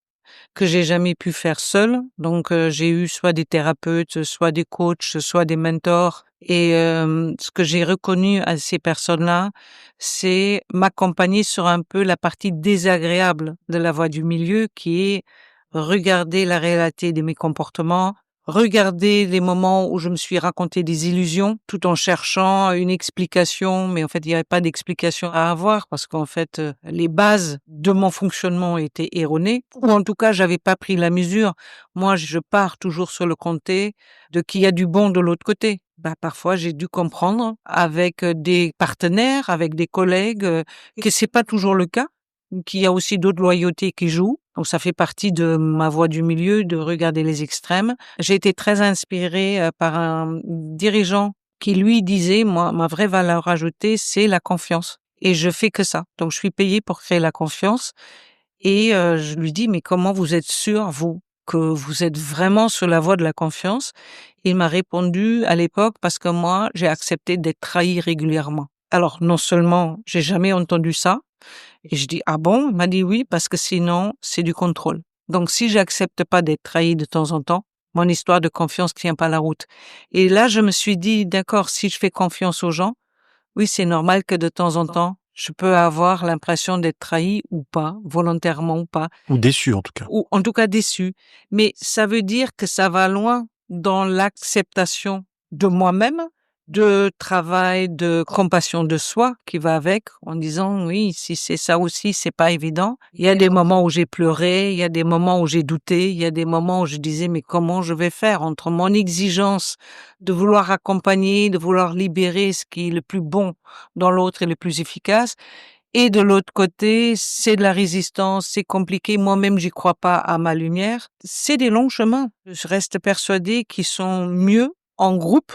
que j'ai jamais pu faire seule. Donc, j'ai eu soit des thérapeutes, soit des coachs, soit des mentors. Et ce que j'ai reconnu à ces personnes-là, c'est m'accompagner sur un peu la partie désagréable de la voie du milieu, qui est regarder la réalité de mes comportements, regarder les moments où je me suis raconté des illusions tout en cherchant une explication, mais en fait, il n'y avait pas d'explication à avoir parce qu'en fait, les bases de mon fonctionnement étaient erronées ou en tout cas, j'avais pas pris la mesure. Moi, je pars toujours sur le côté de qu'il y a du bon de l'autre côté. Bah, parfois, j'ai dû comprendre avec des partenaires, avec des collègues, que c'est pas toujours le cas, qu'il y a aussi d'autres loyautés qui jouent. Donc ça fait partie de ma voie du milieu, de regarder les extrêmes. J'ai été très inspirée par un dirigeant qui lui disait, moi, ma vraie valeur ajoutée, c'est la confiance. Et je fais que ça. Donc je suis payée pour créer la confiance. Et je lui dis, mais comment vous êtes sûr, vous, que vous êtes vraiment sur la voie de la confiance? Il m'a répondu à l'époque, parce que moi, j'ai accepté d'être trahi régulièrement. Alors non seulement j'ai jamais entendu ça, et je dis, ah bon? Il m'a dit oui, parce que sinon, c'est du contrôle. Donc, si j'accepte pas d'être trahi de temps en temps, mon histoire de confiance tient pas la route. Et là, je me suis dit, d'accord, si je fais confiance aux gens, oui, c'est normal que de temps en temps, je peux avoir l'impression d'être trahi ou pas, volontairement ou pas, Ou déçu en tout cas. ou en tout cas déçu. Mais ça veut dire que ça va loin dans l'acceptation de moi-même, de travail, de compassion de soi qui va avec, en disant oui, si c'est ça aussi, c'est pas évident. Il y a des moments où j'ai pleuré, il y a des moments où j'ai douté, il y a des moments où je disais mais comment je vais faire entre mon exigence de vouloir accompagner, de vouloir libérer ce qui est le plus bon dans l'autre et le plus efficace. Et de l'autre côté, c'est de la résistance, c'est compliqué. Moi-même, j'y crois pas à ma lumière. C'est des longs chemins. Je reste persuadée qu'ils sont mieux en groupe,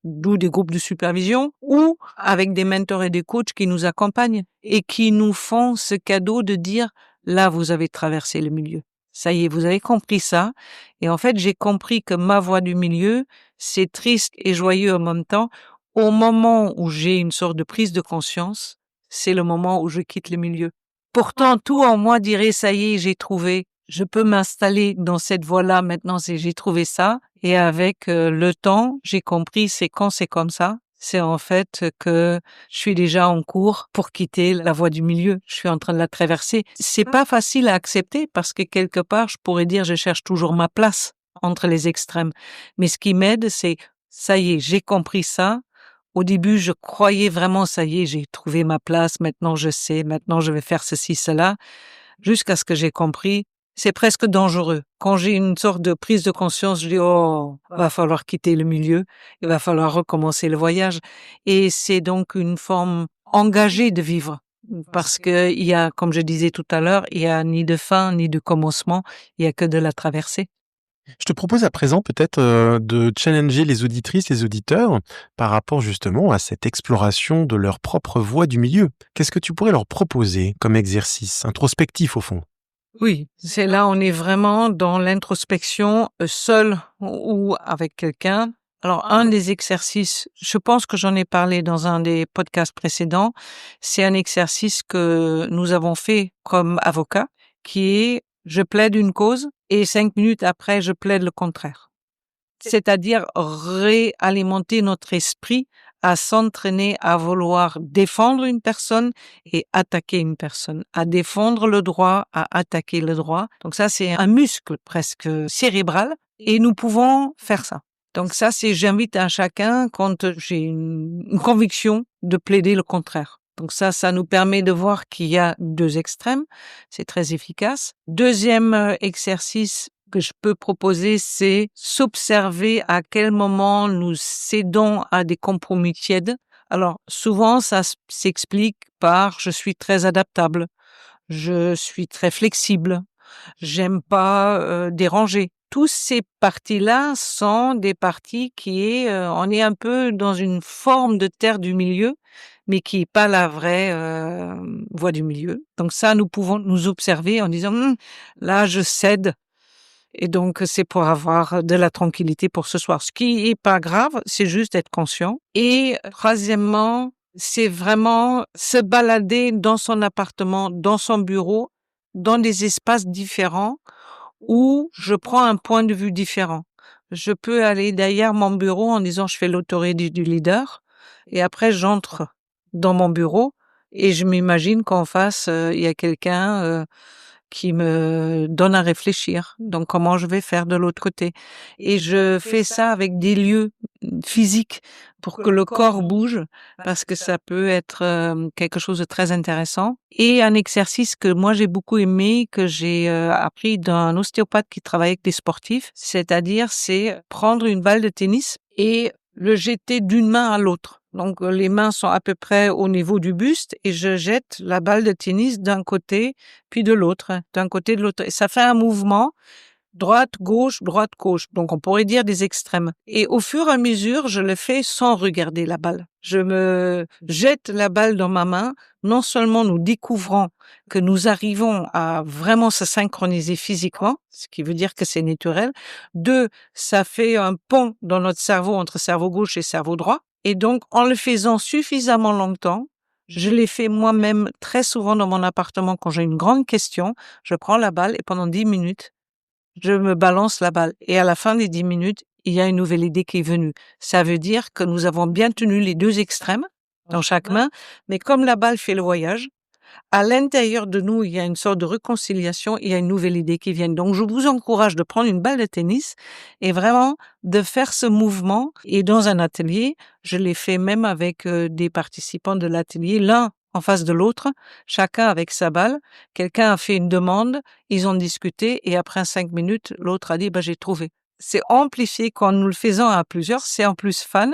d'où des groupes de supervision, ou avec des mentors et des coachs qui nous accompagnent et qui nous font ce cadeau de dire, là, vous avez traversé le milieu. Ça y est, vous avez compris ça. Et en fait, j'ai compris que ma voie du milieu, c'est triste et joyeux en même temps. Au moment où j'ai une sorte de prise de conscience, c'est le moment où je quitte le milieu. Pourtant, tout en moi dirait, ça y est, j'ai trouvé. Je peux m'installer dans cette voie-là maintenant, j'ai trouvé ça. Et avec le temps, j'ai compris, c'est quand c'est comme ça. C'est en fait que je suis déjà en cours pour quitter la voie du milieu. Je suis en train de la traverser. C'est pas facile à accepter parce que quelque part, je pourrais dire, je cherche toujours ma place entre les extrêmes. Mais ce qui m'aide, c'est, ça y est, j'ai compris ça. Au début, je croyais vraiment, ça y est, j'ai trouvé ma place, maintenant je sais, maintenant je vais faire ceci, cela, jusqu'à ce que j'ai compris, c'est presque dangereux. Quand j'ai une sorte de prise de conscience, je dis, oh, va falloir quitter le milieu, il va falloir recommencer le voyage. Et c'est donc une forme engagée de vivre. Parce que il y a, comme je disais tout à l'heure, il y a ni de fin, ni de commencement, il y a que de la traversée. Je te propose à présent peut-être de challenger les auditrices, les auditeurs par rapport justement à cette exploration de leur propre voie du milieu. Qu'est-ce que tu pourrais leur proposer comme exercice introspectif au fond? Oui, c'est là, on est vraiment dans l'introspection, seul ou avec quelqu'un. Alors, un des exercices, je pense que j'en ai parlé dans un des podcasts précédents, c'est un exercice que nous avons fait comme avocat, qui est, je plaide une cause et 5 minutes après, je plaide le contraire. C'est-à-dire réalimenter notre esprit à s'entraîner à vouloir défendre une personne et attaquer une personne, à défendre le droit, à attaquer le droit. Donc ça, c'est un muscle presque cérébral et nous pouvons faire ça. Donc ça, c'est j'invite à chacun quand j'ai une conviction de plaider le contraire. Donc ça nous permet de voir qu'il y a 2 extrêmes. C'est très efficace. Deuxième exercice que je peux proposer, c'est s'observer à quel moment nous cédons à des compromis tièdes. Alors, souvent, ça s'explique par je suis très adaptable, je suis très flexible, j'aime pas déranger. Tous ces parties-là sont des parties on est un peu dans une forme de terre du milieu, mais qui est pas la vraie voie du milieu. Donc ça, nous pouvons nous observer en disant là, je cède. Et donc, c'est pour avoir de la tranquillité pour ce soir. Ce qui est pas grave, c'est juste être conscient. Et troisièmement, c'est vraiment se balader dans son appartement, dans son bureau, dans des espaces différents où je prends un point de vue différent. Je peux aller derrière mon bureau en disant je fais l'autorité du leader et après j'entre dans mon bureau et je m'imagine qu'en face, il y a quelqu'un qui me donne à réfléchir. Donc, comment je vais faire de l'autre côté? Et je fais ça avec des lieux physiques pour que le corps bouge, parce que ça peut être quelque chose de très intéressant. Et un exercice que moi j'ai beaucoup aimé, que j'ai appris d'un ostéopathe qui travaille avec des sportifs, c'est-à-dire c'est prendre une balle de tennis et le jeter d'une main à l'autre. Donc, les mains sont à peu près au niveau du buste et je jette la balle de tennis d'un côté, puis de l'autre, d'un côté de l'autre. Et ça fait un mouvement droite, gauche, droite, gauche. Donc, on pourrait dire des extrêmes. Et au fur et à mesure, je le fais sans regarder la balle. Je me jette la balle dans ma main. Non seulement nous découvrons que nous arrivons à vraiment se synchroniser physiquement, ce qui veut dire que c'est naturel. 2, ça fait un pont dans notre cerveau entre cerveau gauche et cerveau droit. Et donc, en le faisant suffisamment longtemps, je l'ai fait moi-même très souvent dans mon appartement quand j'ai une grande question. Je prends la balle et pendant 10 minutes, je me balance la balle. Et à la fin des 10 minutes, il y a une nouvelle idée qui est venue. Ça veut dire que nous avons bien tenu les 2 extrêmes dans chaque main, mais comme la balle fait le voyage, à l'intérieur de nous, il y a une sorte de réconciliation, il y a une nouvelle idée qui vient. Donc, je vous encourage de prendre une balle de tennis et vraiment de faire ce mouvement. Et dans un atelier, je l'ai fait même avec des participants de l'atelier, l'un en face de l'autre, chacun avec sa balle. Quelqu'un a fait une demande, ils ont discuté et après 5 minutes, l'autre a dit j'ai trouvé. C'est amplifié quand nous le faisons à plusieurs, c'est en plus fun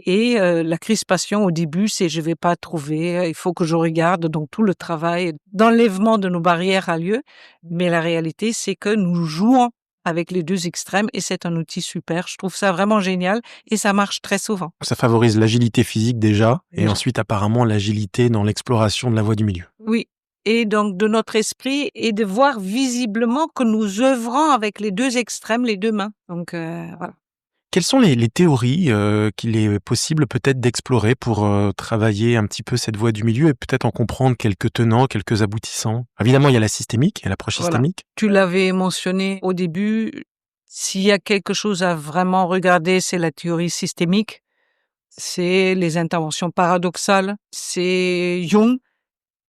et la crispation au début, c'est je vais pas trouver, il faut que je regarde, donc tout le travail d'enlèvement de nos barrières a lieu, mais la réalité c'est que nous jouons avec les 2 extrêmes et c'est un outil super. Je trouve ça vraiment génial et ça marche très souvent. Ça favorise l'agilité physique déjà, et Déjà. ensuite apparemment l'agilité dans l'exploration de la voie du milieu. Oui. Et donc de notre esprit et de voir visiblement que nous œuvrons avec les 2 extrêmes, les 2 mains. Donc voilà. Quelles sont les théories qu'il est possible peut-être d'explorer pour travailler un petit peu cette voie du milieu et peut-être en comprendre quelques tenants, quelques aboutissants? Évidemment, il y a la systémique, il y a l'approche Voilà. systémique. Tu l'avais mentionné au début, s'il y a quelque chose à vraiment regarder, c'est la théorie systémique, c'est les interventions paradoxales, c'est Jung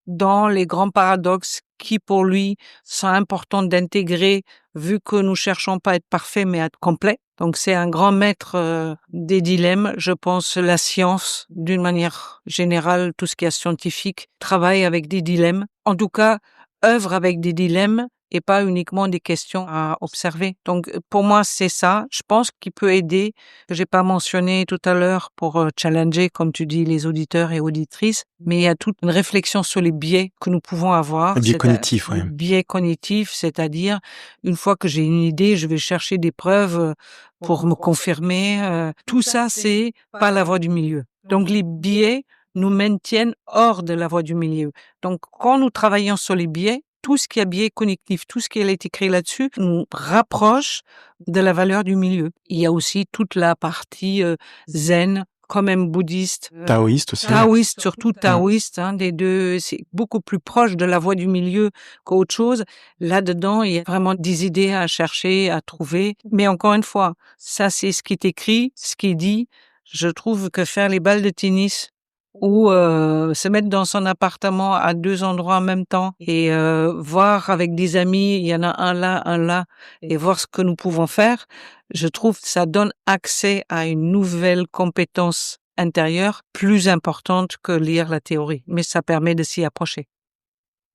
dans les grands paradoxes qui pour lui sont importants d'intégrer vu que nous cherchons pas à être parfaits mais à être complets. Donc c'est un grand maître des dilemmes. Je pense la science, d'une manière générale, tout ce qui est scientifique, travaille avec des dilemmes. En tout cas, œuvre avec des dilemmes et pas uniquement des questions à observer. Donc, pour moi, c'est ça. Je pense qu'il peut aider, que j'ai pas mentionné tout à l'heure pour challenger, comme tu dis, les auditeurs et auditrices, mais il y a toute une réflexion sur les biais que nous pouvons avoir. Un biais cognitif, Le biais cognitif, c'est-à-dire, une fois que j'ai une idée, je vais chercher des preuves pour me confirmer. Tout ça, c'est pas la voie du milieu. Donc, les biais nous maintiennent hors de la voie du milieu. Donc, quand nous travaillons sur les biais, tout ce qui est biais cognitif, tout ce qui est écrit là-dessus, nous rapproche de la valeur du milieu. Il y a aussi toute la partie zen, quand même bouddhiste. Taoïste aussi. Taoïste, surtout taoïste, des deux, c'est beaucoup plus proche de la voie du milieu qu'autre chose. Là-dedans, il y a vraiment des idées à chercher, à trouver. Mais encore une fois, ça, c'est ce qui est écrit, ce qui est dit. Je trouve que faire les balles de tennis ou se mettre dans son appartement à 2 endroits en même temps et voir avec des amis, il y en a un là, et voir ce que nous pouvons faire, je trouve que ça donne accès à une nouvelle compétence intérieure plus importante que lire la théorie, mais ça permet de s'y approcher.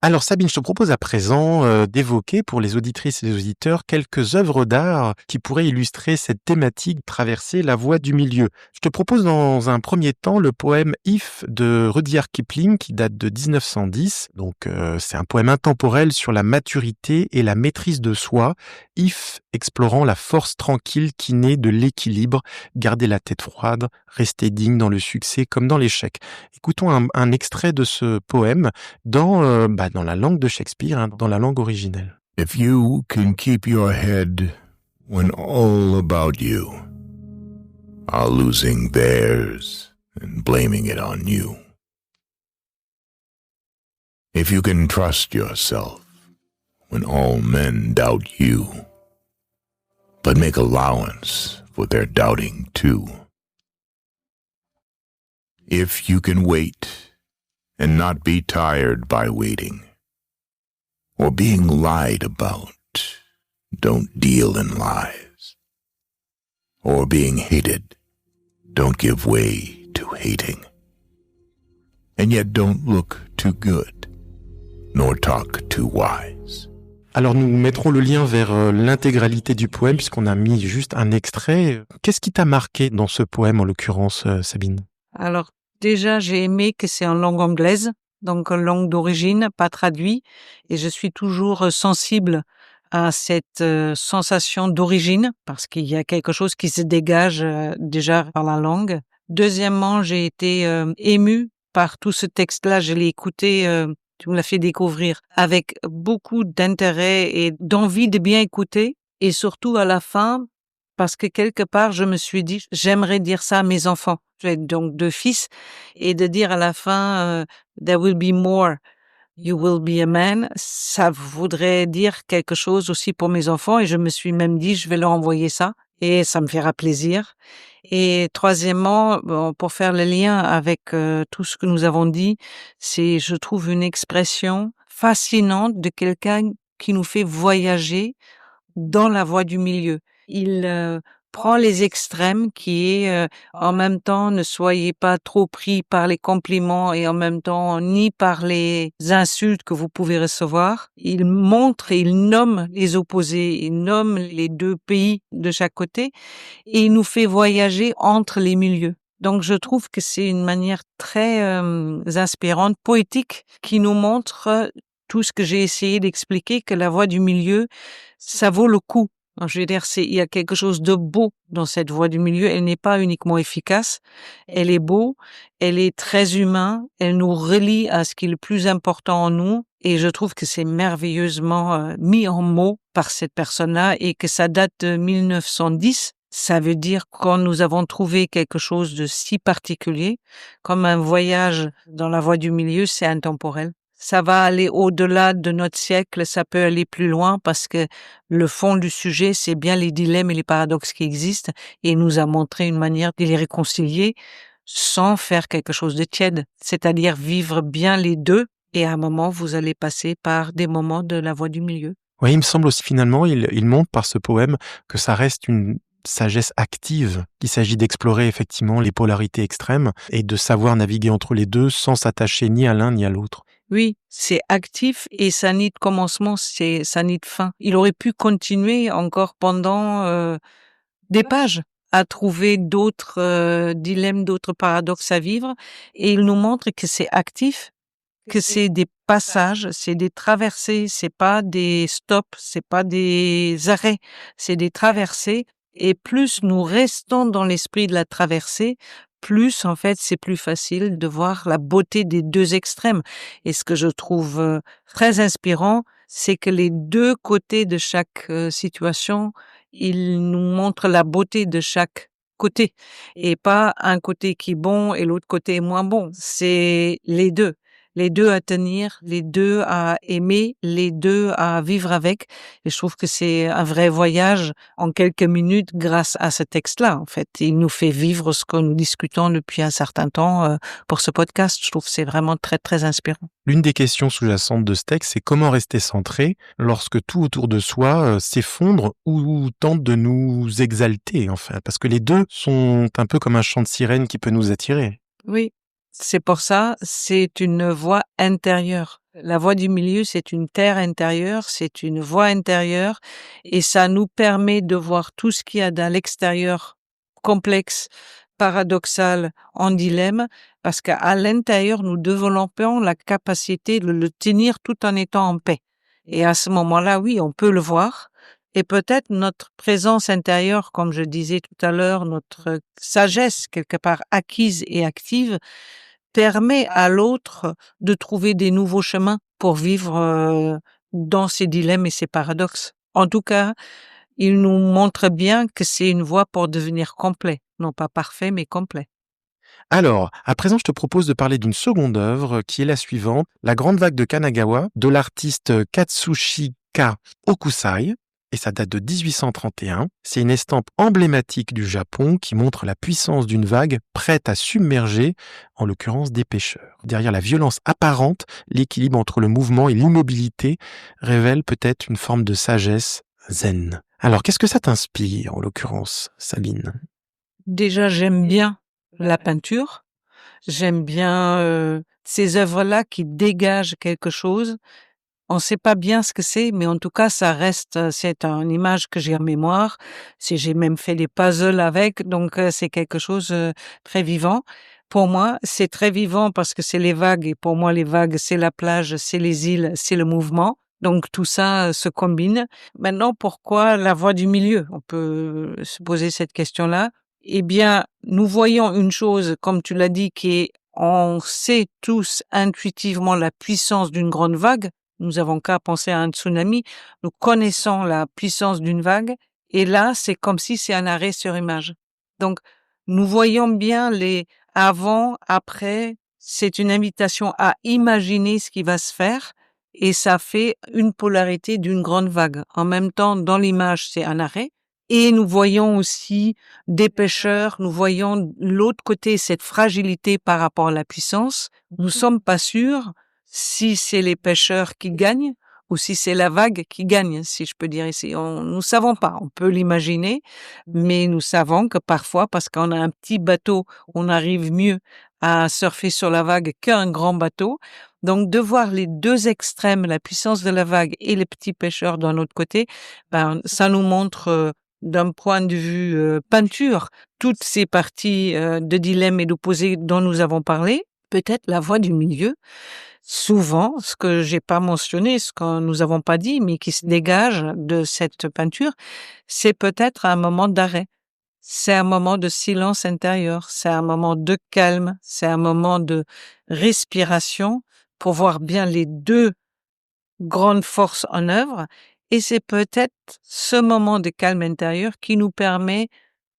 Alors Sabine, je te propose à présent d'évoquer pour les auditrices et les auditeurs quelques œuvres d'art qui pourraient illustrer cette thématique traverser la voie du milieu. Je te propose dans un premier temps le poème If de Rudyard Kipling qui date de 1910. Donc c'est un poème intemporel sur la maturité et la maîtrise de soi. If explorant la force tranquille qui naît de l'équilibre, garder la tête froide, rester digne dans le succès comme dans l'échec. Écoutons un extrait de ce poème dans la langue de Shakespeare, dans la langue originelle. If you can keep your head when all about you are losing theirs and blaming it on you. If you can trust yourself when all men doubt you, but make allowance for their doubting too. If you can wait and not be tired by waiting, or being lied about, don't deal in lies, or being hated, don't give way to hating, and yet don't look too good, nor talk too wise. Alors nous mettrons le lien vers l'intégralité du poème puisqu'on a mis juste un extrait. Qu'est-ce qui t'a marqué dans ce poème en l'occurrence, Sabine ? Alors, déjà, j'ai aimé que c'est en langue anglaise, donc en langue d'origine, pas traduit, et je suis toujours sensible à cette sensation d'origine, parce qu'il y a quelque chose qui se dégage déjà par la langue. Deuxièmement, j'ai été émue par tout ce texte-là, je l'ai écouté, tu me l'as fait découvrir, avec beaucoup d'intérêt et d'envie de bien écouter, et surtout à la fin, parce que quelque part, je me suis dit, j'aimerais dire ça à mes enfants. J'ai donc 2 fils, et de dire à la fin, there will be more, you will be a man, ça voudrait dire quelque chose aussi pour mes enfants, et je me suis même dit, je vais leur envoyer ça, et ça me fera plaisir. Et troisièmement, pour faire le lien avec tout ce que nous avons dit, c'est, je trouve, une expression fascinante de quelqu'un qui nous fait voyager dans la voie du milieu. Il prend les extrêmes qui est en même temps ne soyez pas trop pris par les compliments et en même temps ni par les insultes que vous pouvez recevoir. Il montre et il nomme les opposés, il nomme les 2 pays de chaque côté et il nous fait voyager entre les milieux. Donc je trouve que c'est une manière très inspirante, poétique, qui nous montre tout ce que j'ai essayé d'expliquer, que la voie du milieu, ça vaut le coup. Je veux dire, il y a quelque chose de beau dans cette voie du milieu. Elle n'est pas uniquement efficace. Elle est beau. Elle est très humain. Elle nous relie à ce qui est le plus important en nous. Et je trouve que c'est merveilleusement mis en mots par cette personne-là et que ça date de 1910. Ça veut dire quand nous avons trouvé quelque chose de si particulier, comme un voyage dans la voie du milieu, c'est intemporel. Ça va aller au-delà de notre siècle, ça peut aller plus loin parce que le fond du sujet, c'est bien les dilemmes et les paradoxes qui existent et il nous a montré une manière de les réconcilier sans faire quelque chose de tiède, c'est-à-dire vivre bien les deux et à un moment, vous allez passer par des moments de la voie du milieu. Oui, il me semble aussi finalement, il montre par ce poème que ça reste une sagesse active, qu'il s'agit d'explorer effectivement les polarités extrêmes et de savoir naviguer entre les deux sans s'attacher ni à l'un ni à l'autre. Oui, c'est actif et ça nie de commencement, ça nie de fin. Il aurait pu continuer encore pendant des pages à trouver d'autres dilemmes, d'autres paradoxes à vivre, et il nous montre que c'est actif, que c'est des passages, c'est des traversées, c'est pas des stops, c'est pas des arrêts, c'est des traversées. Et plus nous restons dans l'esprit de la traversée, plus en fait c'est plus facile de voir la beauté des deux extrêmes. Et ce que je trouve très inspirant, c'est que les deux côtés de chaque situation, ils nous montrent la beauté de chaque côté, et pas un côté qui est bon et l'autre côté est moins bon. C'est les deux à tenir, les deux à aimer, les deux à vivre avec. Et je trouve que c'est un vrai voyage en quelques minutes grâce à ce texte-là, en fait. Il nous fait vivre ce que nous discutons depuis un certain temps pour ce podcast. Je trouve que c'est vraiment très, très inspirant. L'une des questions sous-jacentes de ce texte, c'est comment rester centré lorsque tout autour de soi s'effondre ou tente de nous exalter, enfin, parce que les deux sont un peu comme un chant de sirène qui peut nous attirer. Oui. C'est pour ça, c'est une voix intérieure. La voix du milieu, c'est une terre intérieure, c'est une voix intérieure, et ça nous permet de voir tout ce qu'il y a dans l'extérieur complexe, paradoxal, en dilemme, parce qu'à l'intérieur, nous développons la capacité de le tenir tout en étant en paix. Et à ce moment-là, oui, on peut le voir. Et peut-être notre présence intérieure, comme je disais tout à l'heure, notre sagesse quelque part acquise et active, permet à l'autre de trouver des nouveaux chemins pour vivre dans ces dilemmes et ces paradoxes. En tout cas, il nous montre bien que c'est une voie pour devenir complet. Non pas parfait, mais complet. Alors, à présent, je te propose de parler d'une seconde œuvre qui est la suivante, La Grande Vague de Kanagawa, de l'artiste Katsushika Hokusai. Et ça date de 1831. C'est une estampe emblématique du Japon qui montre la puissance d'une vague prête à submerger, en l'occurrence des pêcheurs. Derrière la violence apparente, l'équilibre entre le mouvement et l'immobilité révèle peut-être une forme de sagesse zen. Alors, qu'est-ce que ça t'inspire, en l'occurrence, Sabine ? Déjà, j'aime bien la peinture. J'aime bien ces œuvres-là qui dégagent quelque chose. On ne sait pas bien ce que c'est, mais en tout cas, ça reste, c'est une image que j'ai en mémoire. J'ai même fait des puzzles avec, donc c'est quelque chose très vivant. Pour moi, c'est très vivant parce que c'est les vagues, et pour moi, les vagues, c'est la plage, c'est les îles, c'est le mouvement. Donc tout ça se combine. Maintenant, pourquoi la voie du milieu? On peut se poser cette question-là. Eh bien, nous voyons une chose, comme tu l'as dit, on sait tous intuitivement la puissance d'une grande vague. Nous avons qu'à penser à un tsunami. Nous connaissons la puissance d'une vague. Et là, c'est comme si c'est un arrêt sur image. Donc, nous voyons bien les avant, après. C'est une invitation à imaginer ce qui va se faire. Et ça fait une polarité d'une grande vague. En même temps, dans l'image, c'est un arrêt. Et nous voyons aussi des pêcheurs, nous voyons l'autre côté, cette fragilité par rapport à la puissance. Nous sommes pas sûrs si c'est les pêcheurs qui gagnent ou si c'est la vague qui gagne, si je peux dire ici. Nous savons pas, on peut l'imaginer, mais nous savons que parfois, parce qu'on a un petit bateau, on arrive mieux à surfer sur la vague qu'un grand bateau. Donc, de voir les deux extrêmes, la puissance de la vague et les petits pêcheurs d'un autre côté, ça nous montre d'un point de vue peinture, toutes ces parties de dilemme et d'opposés dont nous avons parlé, peut-être la voie du milieu. Souvent, ce que j'ai pas mentionné, ce que nous avons pas dit, mais qui se dégage de cette peinture, c'est peut-être un moment d'arrêt. C'est un moment de silence intérieur, c'est un moment de calme, c'est un moment de respiration pour voir bien les deux grandes forces en œuvre. Et c'est peut-être ce moment de calme intérieur qui nous permet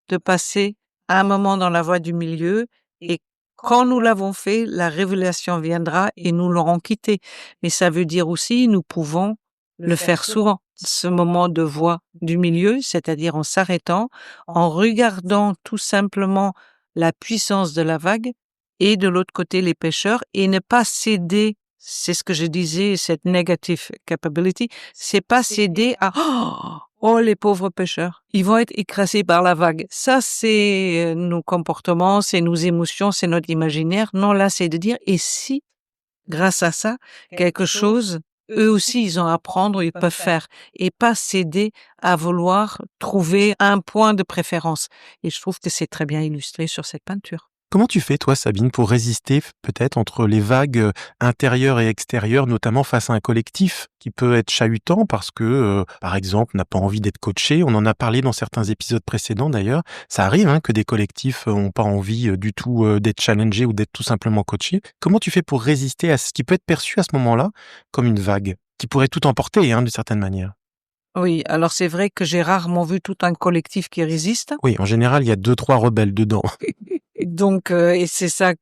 de passer à un moment dans la voie du milieu, et quand nous l'avons fait, la révélation viendra et nous l'aurons quitté. Mais ça veut dire aussi, nous pouvons le faire souvent. Ce moment de voie du milieu, c'est-à-dire en s'arrêtant, en regardant tout simplement la puissance de la vague et de l'autre côté les pêcheurs, et ne pas céder. C'est ce que je disais, cette negative capability, c'est pas céder à oh les pauvres pêcheurs, ils vont être écrasés par la vague. Ça, c'est nos comportements, c'est nos émotions, c'est notre imaginaire. Non, là, c'est de dire et si grâce à ça, quelque chose, eux aussi, ils ont à apprendre, ils peuvent faire et pas céder à vouloir trouver un point de préférence. Et je trouve que c'est très bien illustré sur cette peinture. Comment tu fais, toi, Sabine, pour résister peut-être entre les vagues intérieures et extérieures, notamment face à un collectif qui peut être chahutant parce que, par exemple, n'a pas envie d'être coaché. On en a parlé dans certains épisodes précédents d'ailleurs. Ça arrive que des collectifs n'ont pas envie du tout d'être challengés ou d'être tout simplement coachés. Comment tu fais pour résister à ce qui peut être perçu à ce moment-là comme une vague qui pourrait tout emporter d'une certaine manière? Oui, alors c'est vrai que j'ai rarement vu tout un collectif qui résiste. Oui, en général, il y a 2-3 rebelles dedans. Donc, et c'est ça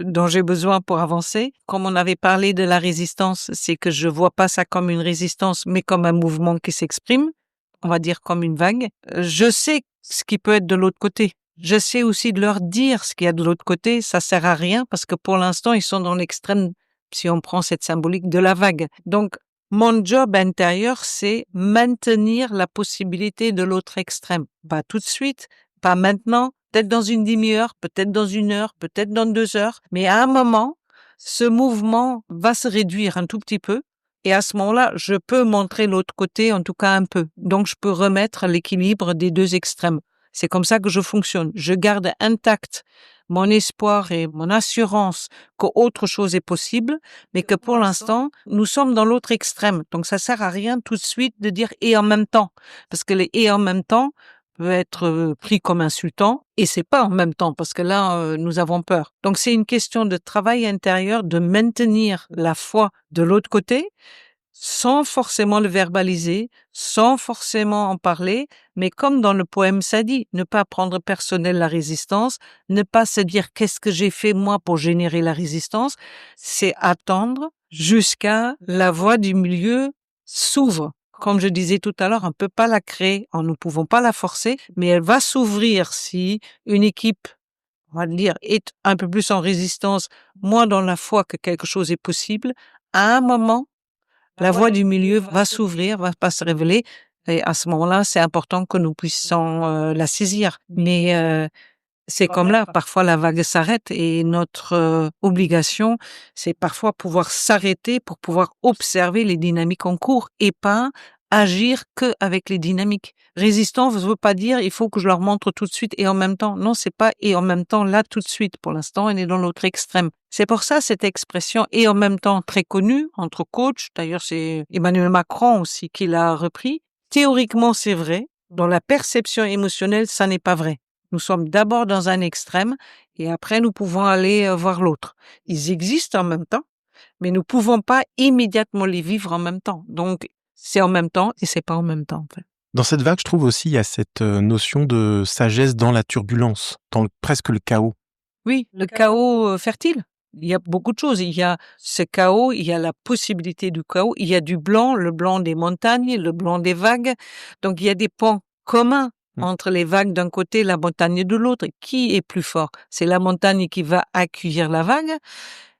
dont j'ai besoin pour avancer. Comme on avait parlé de la résistance, c'est que je vois pas ça comme une résistance, mais comme un mouvement qui s'exprime. On va dire comme une vague. Je sais ce qui peut être de l'autre côté. Je sais aussi de leur dire ce qu'il y a de l'autre côté. Ça sert à rien parce que pour l'instant, ils sont dans l'extrême, si on prend cette symbolique de la vague. Donc, mon job intérieur, c'est maintenir la possibilité de l'autre extrême. Pas tout de suite, pas maintenant, peut-être dans une demi-heure, peut-être dans 1 heure, peut-être dans 2 heures. Mais à un moment, ce mouvement va se réduire un tout petit peu. Et à ce moment-là, je peux montrer l'autre côté, en tout cas un peu. Donc, je peux remettre l'équilibre des 2 extrêmes. C'est comme ça que je fonctionne. Je garde intact mon espoir et mon assurance qu'autre chose est possible, mais que pour l'instant, nous sommes dans l'autre extrême. Donc, ça sert à rien tout de suite de dire « et en même temps », parce que les « et en même temps » peut être pris comme insultant, et c'est pas en même temps, parce que là, nous avons peur. Donc, c'est une question de travail intérieur, de maintenir la foi de l'autre côté, sans forcément le verbaliser, sans forcément en parler, mais comme dans le poème ça dit, ne pas prendre personnel la résistance, ne pas se dire qu'est-ce que j'ai fait moi pour générer la résistance, c'est attendre jusqu'à la voie du milieu s'ouvre. Comme je disais tout à l'heure, on ne peut pas la créer, nous ne pouvons pas la forcer, mais elle va s'ouvrir si une équipe, on va dire, est un peu plus en résistance, moins dans la foi que quelque chose est possible. À un moment, la voie du milieu va s'ouvrir, va pas se révéler, et à ce moment-là, c'est important que nous puissions la saisir. Mais c'est comme là, parfois la vague s'arrête et notre obligation, c'est parfois pouvoir s'arrêter pour pouvoir observer les dynamiques en cours et pas agir que avec les dynamiques. Résistance ne veut pas dire il faut que je leur montre tout de suite et en même temps. Non, c'est pas et en même temps là tout de suite. Pour l'instant, on est dans l'autre extrême. C'est pour ça cette expression et en même temps très connue entre coachs. D'ailleurs, c'est Emmanuel Macron aussi qui l'a repris. Théoriquement, c'est vrai. Dans la perception émotionnelle, ça n'est pas vrai. Nous sommes d'abord dans un extrême et après nous pouvons aller voir l'autre. Ils existent en même temps, mais nous pouvons pas immédiatement les vivre en même temps. Donc, c'est en même temps et c'est pas en même temps, en fait. Dans cette vague, je trouve aussi, il y a cette notion de sagesse dans la turbulence, dans presque le chaos. Oui, le chaos fertile. Il y a beaucoup de choses. Il y a ce chaos, il y a la possibilité du chaos, il y a du blanc, le blanc des montagnes, le blanc des vagues. Donc, il y a des points communs entre les vagues d'un côté et la montagne de l'autre. Qui est plus fort? C'est la montagne qui va accueillir la vague?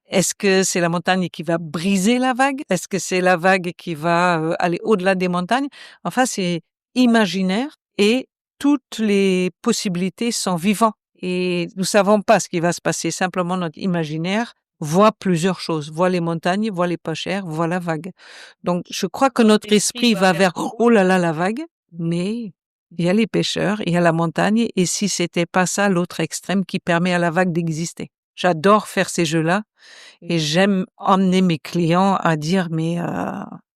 Est-ce que c'est la montagne qui va briser la vague? Est-ce que c'est la vague qui va aller au-delà des montagnes? Enfin, c'est imaginaire et toutes les possibilités sont vivantes. Et nous savons pas ce qui va se passer. Simplement, notre imaginaire voit plusieurs choses. Voit les montagnes, voit les pas chers, voit la vague. Donc, je crois que notre esprit va vers « oh là là, la vague », mais il y a les pêcheurs, il y a la montagne, et si c'était pas ça, l'autre extrême qui permet à la vague d'exister. J'adore faire ces jeux-là et j'aime emmener mes clients à dire mais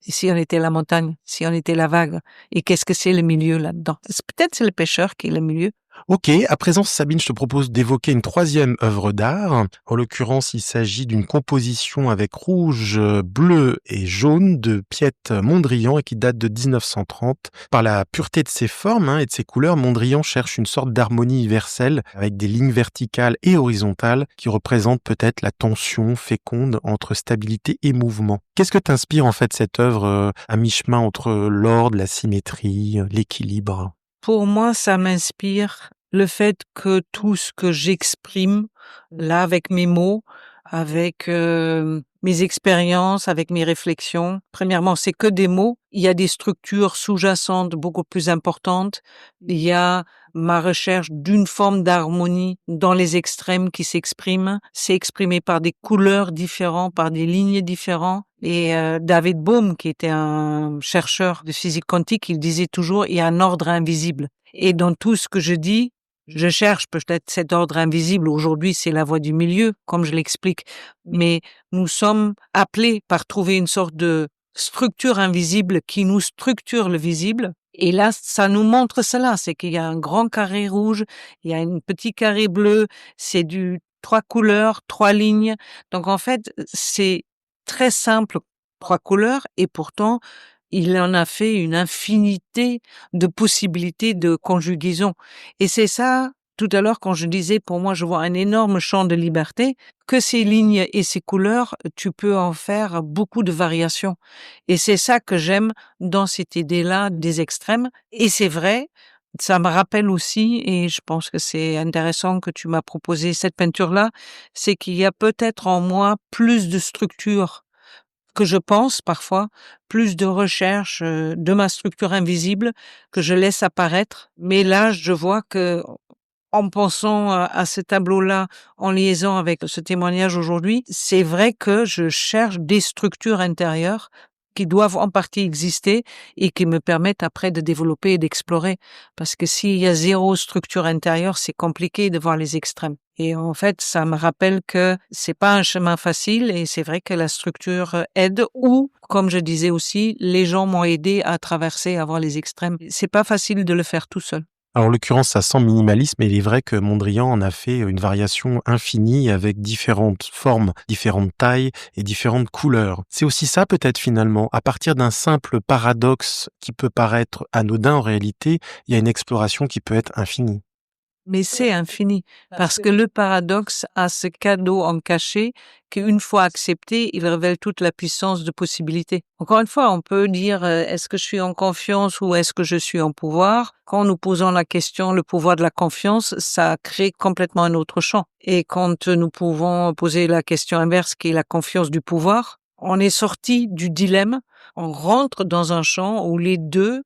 si on était la montagne, si on était la vague, et qu'est-ce que c'est le milieu là-dedans? Peut-être c'est le pêcheur qui est le milieu. Ok, à présent, Sabine, je te propose d'évoquer une troisième œuvre d'art. En l'occurrence, il s'agit d'une composition avec rouge, bleu et jaune de Piet Mondrian et qui date de 1930. Par la pureté de ses formes et de ses couleurs, Mondrian cherche une sorte d'harmonie universelle avec des lignes verticales et horizontales qui représentent peut-être la tension féconde entre stabilité et mouvement. Qu'est-ce que t'inspire en fait cette œuvre à mi-chemin entre l'ordre, la symétrie, l'équilibre? Pour moi, ça m'inspire le fait que tout ce que j'exprime là avec mes mots avec mes expériences, avec mes réflexions. Premièrement, c'est que des mots. Il y a des structures sous-jacentes beaucoup plus importantes. Il y a ma recherche d'une forme d'harmonie dans les extrêmes qui s'exprime. C'est exprimé par des couleurs différentes, par des lignes différentes. Et David Bohm, qui était un chercheur de physique quantique, il disait toujours, il y a un ordre invisible. Et dans tout ce que je dis, je cherche peut-être cet ordre invisible. Aujourd'hui, c'est la voie du milieu, comme je l'explique. Mais nous sommes appelés par trouver une sorte de structure invisible qui nous structure le visible. Et là, ça nous montre cela. C'est qu'il y a un grand carré rouge, il y a un petit carré bleu, c'est du 3 couleurs, 3 lignes. Donc, en fait, c'est très simple, 3 couleurs, et pourtant, il en a fait une infinité de possibilités de conjugaison. Et c'est ça, tout à l'heure, quand je disais, pour moi, je vois un énorme champ de liberté, que ces lignes et ces couleurs, tu peux en faire beaucoup de variations. Et c'est ça que j'aime dans cette idée-là des extrêmes. Et c'est vrai, ça me rappelle aussi, et je pense que c'est intéressant que tu m'as proposé cette peinture-là, c'est qu'il y a peut-être en moi plus de structure que je pense parfois, plus de recherche de ma structure invisible que je laisse apparaître. Mais là, je vois que en pensant à ce tableau-là, en liaison avec ce témoignage aujourd'hui, c'est vrai que je cherche des structures intérieures qui doivent en partie exister et qui me permettent après de développer et d'explorer. Parce que s'il y a zéro structure intérieure, c'est compliqué de voir les extrêmes. Et en fait, ça me rappelle que c'est pas un chemin facile et c'est vrai que la structure aide ou, comme je disais aussi, les gens m'ont aidé à traverser, à voir les extrêmes. C'est pas facile de le faire tout seul. Alors, en l'occurrence, ça sent minimalisme, mais il est vrai que Mondrian en a fait une variation infinie avec différentes formes, différentes tailles et différentes couleurs. C'est aussi ça, peut-être, finalement. À partir d'un simple paradoxe qui peut paraître anodin, en réalité, il y a une exploration qui peut être infinie. Mais c'est infini, parce que le paradoxe a ce cadeau en cachet qu'une fois accepté, il révèle toute la puissance de possibilité. Encore une fois, on peut dire est-ce que je suis en confiance ou est-ce que je suis en pouvoir? Quand nous posons la question, le pouvoir de la confiance, ça crée complètement un autre champ. Et quand nous pouvons poser la question inverse, qui est la confiance du pouvoir, on est sorti du dilemme, on rentre dans un champ où les deux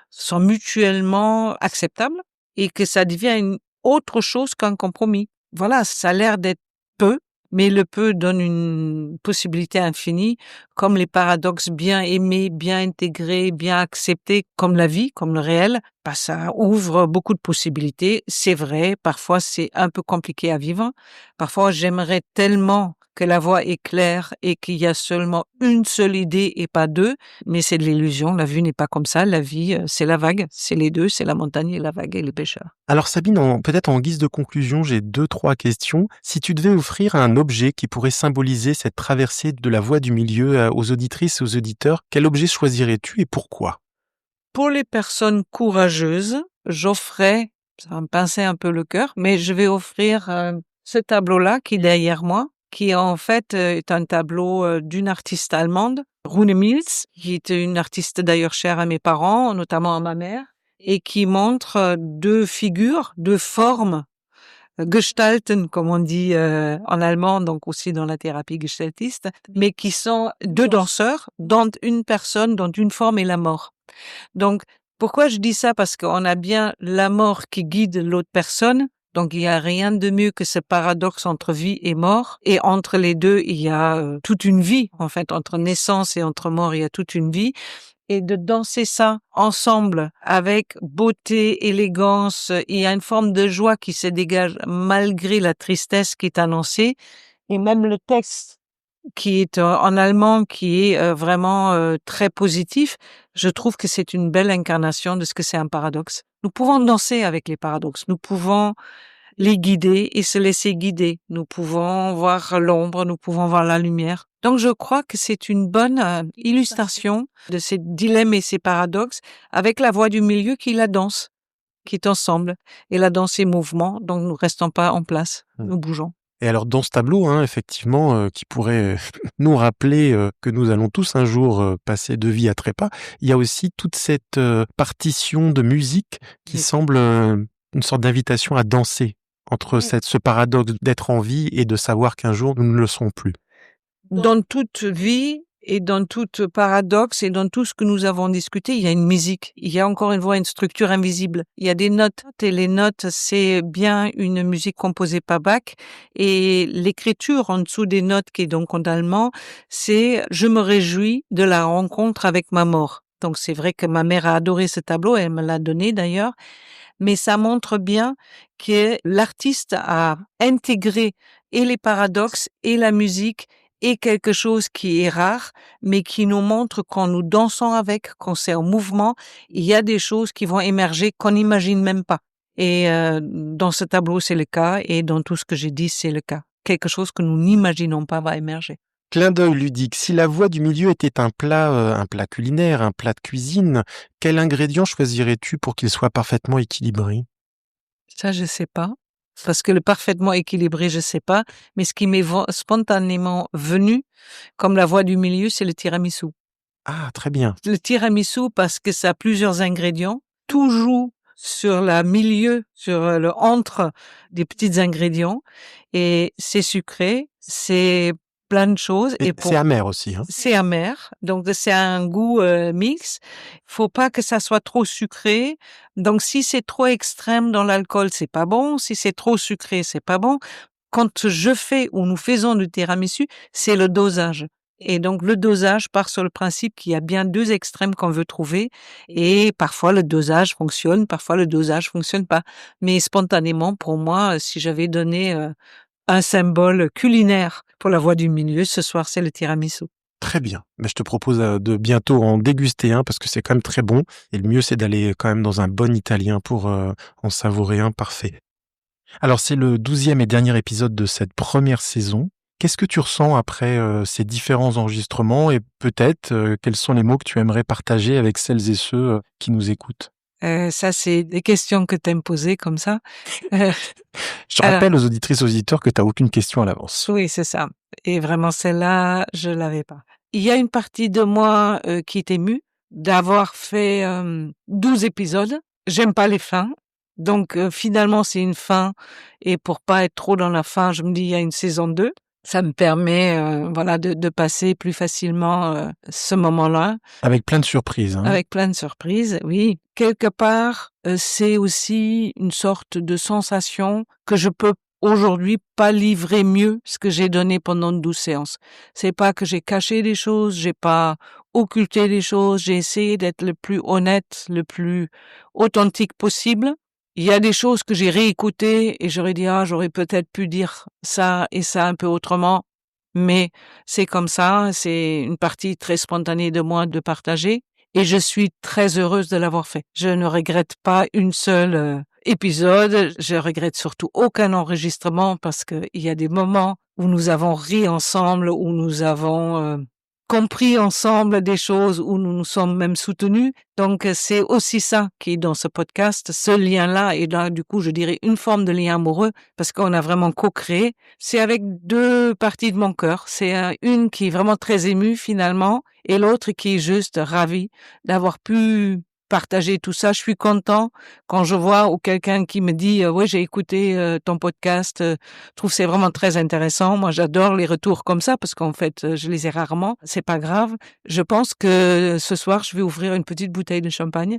sont mutuellement acceptables et que ça devient une autre chose qu'un compromis. Voilà, ça a l'air d'être peu, mais le peu donne une possibilité infinie, comme les paradoxes bien aimés, bien intégrés, bien acceptés, comme la vie, comme le réel, ça ouvre beaucoup de possibilités. C'est vrai, parfois c'est un peu compliqué à vivre. Parfois, j'aimerais tellement que la voie est claire et qu'il y a seulement une seule idée et pas deux, mais c'est de l'illusion. La vie n'est pas comme ça. La vie, c'est la vague, c'est les deux, c'est la montagne et la vague et les pêcheurs. Alors Sabine, peut-être en guise de conclusion, j'ai 2-3 questions. Si tu devais offrir un objet qui pourrait symboliser cette traversée de la voie du milieu aux auditrices et aux auditeurs, quel objet choisirais-tu et pourquoi? Pour les personnes courageuses, j'offrais, ça va me pincer un peu le cœur, mais je vais offrir ce tableau-là qui est derrière moi, qui en fait est un tableau d'une artiste allemande, Rune Mills, qui est une artiste d'ailleurs chère à mes parents, notamment à ma mère, et qui montre deux figures, deux formes, Gestalten, comme on dit en allemand, donc aussi dans la thérapie gestaltiste, mais qui sont deux danseurs, dont une personne, dont une forme est la mort. Donc, pourquoi je dis ça? Parce qu'on a bien la mort qui guide l'autre personne. Donc, il n'y a rien de mieux que ce paradoxe entre vie et mort. Et entre les deux, il y a toute une vie. En fait, entre naissance et entre mort, il y a toute une vie. Et de danser ça ensemble avec beauté, élégance, il y a une forme de joie qui se dégage malgré la tristesse qui est annoncée. Et même le texte qui est en allemand, qui est vraiment très positif, je trouve que c'est une belle incarnation de ce que c'est un paradoxe. Nous pouvons danser avec les paradoxes, nous pouvons les guider et se laisser guider. Nous pouvons voir l'ombre, nous pouvons voir la lumière. Donc je crois que c'est une bonne illustration de ces dilemmes et ces paradoxes avec la voix du milieu qui est la danse, qui est ensemble. Et la danse est mouvement, donc nous ne restons pas en place, nous bougeons. Et alors dans ce tableau, effectivement, qui pourrait nous rappeler que nous allons tous un jour passer de vie à trépas, il y a aussi toute cette partition de musique qui semble une sorte d'invitation à danser. entre ce paradoxe d'être en vie et de savoir qu'un jour nous ne le serons plus. Dans toute vie et dans tout paradoxe et dans tout ce que nous avons discuté, il y a une musique. Il y a encore une fois une structure invisible. Il y a des notes et les notes, c'est bien une musique composée par Bach. Et l'écriture en dessous des notes, qui est donc en allemand, c'est « Je me réjouis de la rencontre avec ma mort ». Donc c'est vrai que ma mère a adoré ce tableau, elle me l'a donné d'ailleurs. Mais ça montre bien que l'artiste a intégré et les paradoxes et la musique et quelque chose qui est rare, mais qui nous montre quand nous dansons avec, quand c'est en mouvement, il y a des choses qui vont émerger qu'on n'imagine même pas. Et dans ce tableau, c'est le cas, et dans tout ce que j'ai dit, c'est le cas. Quelque chose que nous n'imaginons pas va émerger. Clin d'œil ludique. Si la voix du milieu était un plat culinaire, un plat de cuisine, quel ingrédient choisirais-tu pour qu'il soit parfaitement équilibré? Ça, je sais pas. Parce que le parfaitement équilibré, je sais pas. Mais ce qui m'est spontanément venu, comme la voix du milieu, c'est le tiramisu. Ah, très bien. Le tiramisu, parce que ça a plusieurs ingrédients, tout joue sur le milieu, sur le entre des petits ingrédients. Et c'est sucré, c'est plein de choses. Et c'est amer aussi. Hein. C'est amer, donc c'est un goût mix. Faut pas que ça soit trop sucré. Donc si c'est trop extrême dans l'alcool, c'est pas bon. Si c'est trop sucré, c'est pas bon. Quand je fais ou nous faisons du tiramisu, c'est le dosage. Et donc le dosage part sur le principe qu'il y a bien deux extrêmes qu'on veut trouver. Et parfois le dosage fonctionne, parfois le dosage fonctionne pas. Mais spontanément, pour moi, si j'avais donné un symbole culinaire pour la voix du milieu, ce soir, c'est le tiramisu. Très bien. Mais je te propose de bientôt en déguster un parce que c'est quand même très bon. Et le mieux, c'est d'aller quand même dans un bon italien pour en savourer un parfait. Alors, c'est le 12e et dernier épisode de cette première saison. Qu'est-ce que tu ressens après ces différents enregistrements et peut-être quels sont les mots que tu aimerais partager avec celles et ceux qui nous écoutent? Ça, c'est des questions que tu aimes poser comme ça. Je rappelle aux auditrices et aux auditeurs que tu n'as aucune question à l'avance. Oui, c'est ça. Et vraiment, celle-là, je l'avais pas. Il y a une partie de moi qui est émue d'avoir fait 12 épisodes. J'aime pas les fins. Donc, finalement, c'est une fin. Et pour pas être trop dans la fin, je me dis, il y a une saison 2. Ça me permet de passer plus facilement ce moment-là. Avec plein de surprises. Hein. Avec plein de surprises, oui. Quelque part, c'est aussi une sorte de sensation que je peux aujourd'hui pas livrer mieux ce que j'ai donné pendant 12 séances. C'est pas que j'ai caché des choses, j'ai pas occulté des choses, j'ai essayé d'être le plus honnête, le plus authentique possible. Il y a des choses que j'ai réécoutées et j'aurais dit, j'aurais peut-être pu dire ça et ça un peu autrement. Mais c'est comme ça, c'est une partie très spontanée de moi de partager. Et je suis très heureuse de l'avoir fait. Je ne regrette pas une seule épisode. Je regrette surtout aucun enregistrement parce que il y a des moments où nous avons ri ensemble, où nous avons compris ensemble des choses, où nous nous sommes même soutenus. Donc, c'est aussi ça qui est dans ce podcast, ce lien-là. Et là, du coup, je dirais une forme de lien amoureux parce qu'on a vraiment co-créé. C'est avec deux parties de mon cœur. C'est une qui est vraiment très émue finalement et l'autre qui est juste ravie d'avoir pu partager tout ça. Je suis content quand je vois ou quelqu'un qui me dit ouais, j'ai écouté ton podcast, je trouve que c'est vraiment très intéressant. Moi, j'adore les retours comme ça parce qu'en fait, je les ai rarement. C'est pas grave. Je pense que ce soir, je vais ouvrir une petite bouteille de champagne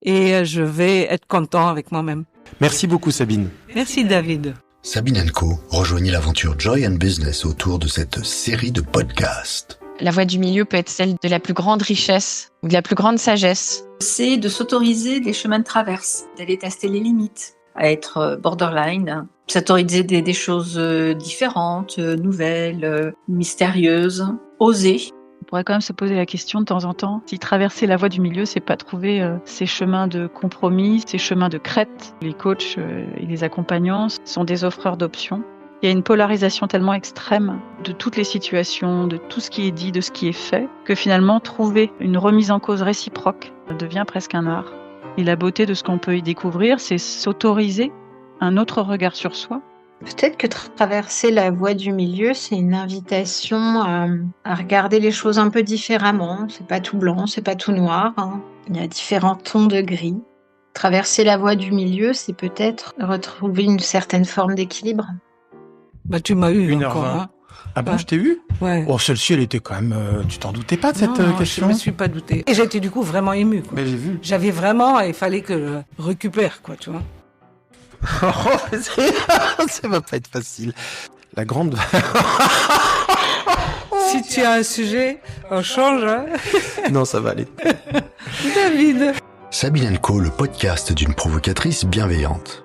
et je vais être content avec moi-même. Merci beaucoup, Sabine. Merci, David. Sabine & Co. rejoignit l'aventure Joy and Business autour de cette série de podcasts. La voie du milieu peut être celle de la plus grande richesse ou de la plus grande sagesse. C'est de s'autoriser des chemins de traverse, d'aller tester les limites, à être borderline, s'autoriser des choses différentes, nouvelles, mystérieuses, oser. On pourrait quand même se poser la question de temps en temps, si traverser la voie du milieu, c'est pas trouver ces chemins de compromis, ces chemins de crête. Les coachs et les accompagnants sont des offreurs d'options. Il y a une polarisation tellement extrême de toutes les situations, de tout ce qui est dit, de ce qui est fait, que finalement, trouver une remise en cause réciproque devient presque un art. Et la beauté de ce qu'on peut y découvrir, c'est s'autoriser un autre regard sur soi. Peut-être que traverser la voie du milieu, c'est une invitation à regarder les choses un peu différemment. C'est pas tout blanc, c'est pas tout noir. Hein. Il y a différents tons de gris. Traverser la voie du milieu, c'est peut-être retrouver une certaine forme d'équilibre. Bah, tu m'as eu 1h20. encore, hein. Ah bon, Ouais. je t'ai eu? Ouais. Oh, celle-ci, elle était quand même... tu t'en doutais pas de cette Non, question? je me suis pas doutée. Et j'étais du coup vraiment émue, quoi. Mais j'ai vu. J'avais vraiment, il fallait que je récupère, quoi, tu vois. Ça va pas être facile. La grande... Si tu as un sujet, on change, hein. Non, ça va aller. David. Sabine & Co, le podcast d'une provocatrice bienveillante.